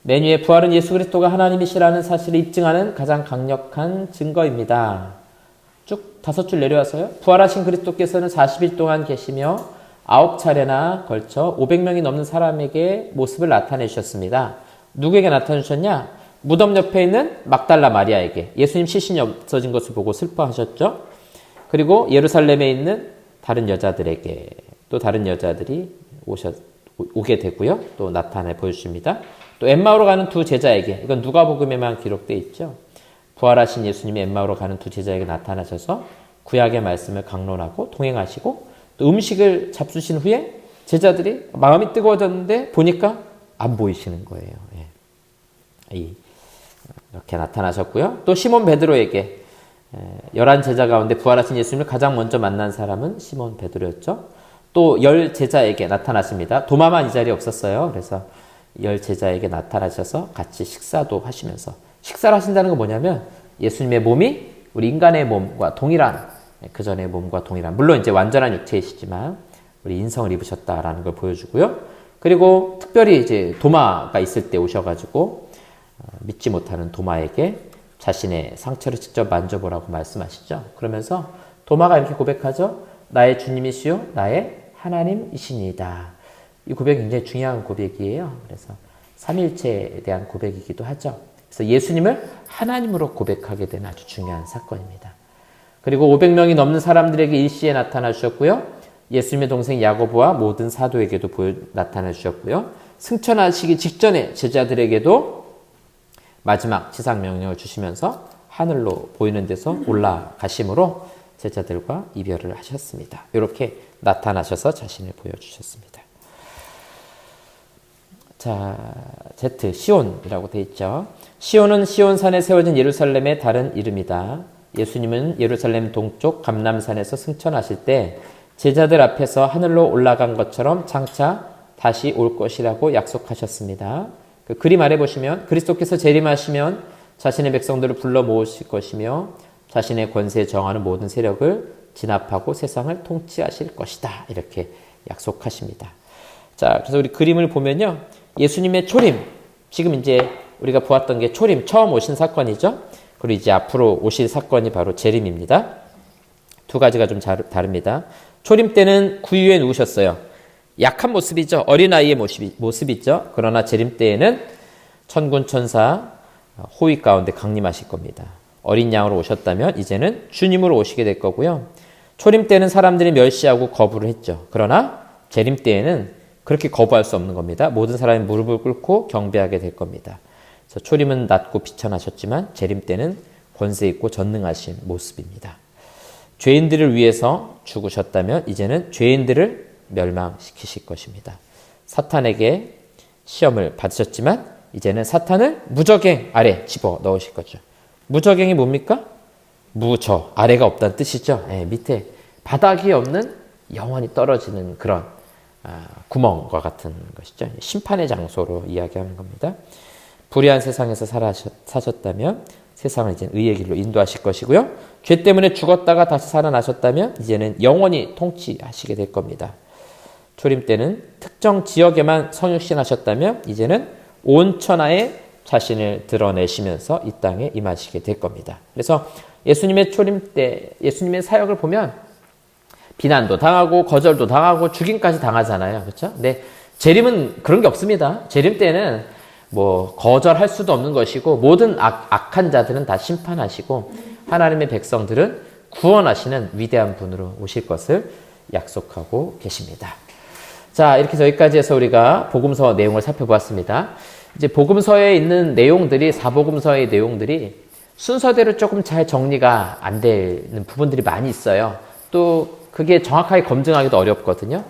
맨 위에 부활은 예수 그리스도가 하나님이시라는 사실을 입증하는 가장 강력한 증거입니다. 쭉 5줄 내려와서요. 부활하신 그리스도께서는 40일 동안 계시며 9차례나 걸쳐 500명이 넘는 사람에게 모습을 나타내셨습니다. 누구에게 나타내셨냐? 무덤 옆에 있는 막달라 마리아에게. 예수님 시신이 없어진 것을 보고 슬퍼하셨죠. 그리고 예루살렘에 있는 다른 여자들에게, 또 다른 여자들이 오게 되고요. 또 나타내 보여주십니다. 또 엠마오로 가는 두 제자에게, 이건 누가복음에만 기록되어 있죠. 부활하신 예수님이 엠마오로 가는 두 제자에게 나타나셔서 구약의 말씀을 강론하고 동행하시고 또 음식을 잡수신 후에 제자들이 마음이 뜨거워졌는데 보니까 안 보이시는 거예요. 이렇게 나타나셨고요. 또 시몬 베드로에게 11제자 가운데 부활하신 예수님을 가장 먼저 만난 사람은 시몬 베드로였죠. 또 10제자에게 나타나십니다. 도마만 이 자리에 없었어요. 그래서 10제자에게 나타나셔서 같이 식사도 하시면서, 식사를 하신다는 건 뭐냐면 예수님의 몸이 우리 인간의 몸과 동일한, 그 전의 몸과 동일한, 물론 이제 완전한 육체이시지만 우리 인성을 입으셨다라는 걸 보여주고요. 그리고 특별히 이제 도마가 있을 때 오셔가지고 믿지 못하는 도마에게 자신의 상처를 직접 만져보라고 말씀하시죠. 그러면서 도마가 이렇게 고백하죠. 나의 주님이시요 나의 하나님이시니이다. 이 고백이 굉장히 중요한 고백이에요. 그래서 삼일체에 대한 고백이기도 하죠. 그래서 예수님을 하나님으로 고백하게 된 아주 중요한 사건입니다. 그리고 500명이 넘는 사람들에게 일시에 나타나 주셨고요. 예수님의 동생 야고보와 모든 사도에게도 나타나 주셨고요. 승천하시기 직전에 제자들에게도 마지막 지상 명령을 주시면서 하늘로 보이는 데서 올라가심으로 제자들과 이별을 하셨습니다. 이렇게 나타나셔서 자신을 보여주셨습니다. 자, Z, 시온이라고 되어 있죠. 시온은 시온산에 세워진 예루살렘의 다른 이름이다. 예수님은 예루살렘 동쪽 감람산에서 승천하실 때 제자들 앞에서 하늘로 올라간 것처럼 장차 다시 올 것이라고 약속하셨습니다. 그 그림 아래 보시면 그리스도께서 재림하시면 자신의 백성들을 불러 모으실 것이며 자신의 권세에 정하는 모든 세력을 진압하고 세상을 통치하실 것이다. 이렇게 약속하십니다. 자, 그래서 우리 그림을 보면요. 예수님의 초림, 지금 이제 우리가 보았던 게 초림, 처음 오신 사건이죠. 그리고 이제 앞으로 오실 사건이 바로 재림입니다. 두 가지가 좀 다릅니다. 초림 때는 구유에 누우셨어요. 약한 모습이죠. 어린아이의 모습이죠. 그러나 재림 때에는 천군 천사 호위 가운데 강림하실 겁니다. 어린 양으로 오셨다면 이제는 주님으로 오시게 될 거고요. 초림 때는 사람들이 멸시하고 거부를 했죠. 그러나 재림 때에는 그렇게 거부할 수 없는 겁니다. 모든 사람이 무릎을 꿇고 경배하게 될 겁니다. 그래서 초림은 낮고 비천하셨지만 재림 때는 권세 있고 전능하신 모습입니다. 죄인들을 위해서 죽으셨다면 이제는 죄인들을 멸망시키실 것입니다. 사탄에게 시험을 받으셨지만 이제는 사탄을 무적행 아래 집어넣으실 거죠. 무적행이 뭡니까? 무저, 아래가 없다는 뜻이죠. 밑에 바닥이 없는 영원히 떨어지는 그런 구멍과 같은 것이죠. 심판의 장소로 이야기하는 겁니다. 불의한 세상에서 사셨다면 세상을 이제 의의 길로 인도하실 것이고요. 죄 때문에 죽었다가 다시 살아나셨다면 이제는 영원히 통치하시게 될 겁니다. 초림 때는 특정 지역에만 성육신하셨다면 이제는 온 천하에 자신을 드러내시면서 이 땅에 임하시게 될 겁니다. 그래서 예수님의 초림 때 예수님의 사역을 보면 비난도 당하고 거절도 당하고 죽임까지 당하잖아요. 그렇죠? 근데 재림은 그런 게 없습니다. 재림 때는 뭐 거절할 수도 없는 것이고 모든 악한 자들은 다 심판하시고 하나님의 백성들은 구원하시는 위대한 분으로 오실 것을 약속하고 계십니다. 자, 이렇게 해서 여기까지 해서 우리가 복음서 내용을 살펴보았습니다. 이제 복음서에 있는 내용들이, 사복음서의 내용들이 순서대로 조금 잘 정리가 안 되는 부분들이 많이 있어요. 또 그게 정확하게 검증하기도 어렵거든요.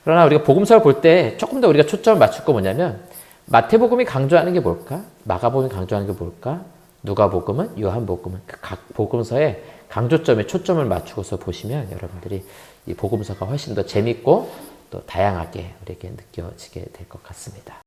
그러나 우리가 복음서를 볼 때 조금 더 우리가 초점을 맞출 거 뭐냐면 마태복음이 강조하는 게 뭘까? 마가복음이 강조하는 게 뭘까? 누가복음은, 요한복음은 각 복음서에 강조점에 초점을 맞추고서 보시면 여러분들이 이 복음서가 훨씬 더 재밌고 또 다양하게 우리에게 느껴지게 될 것 같습니다.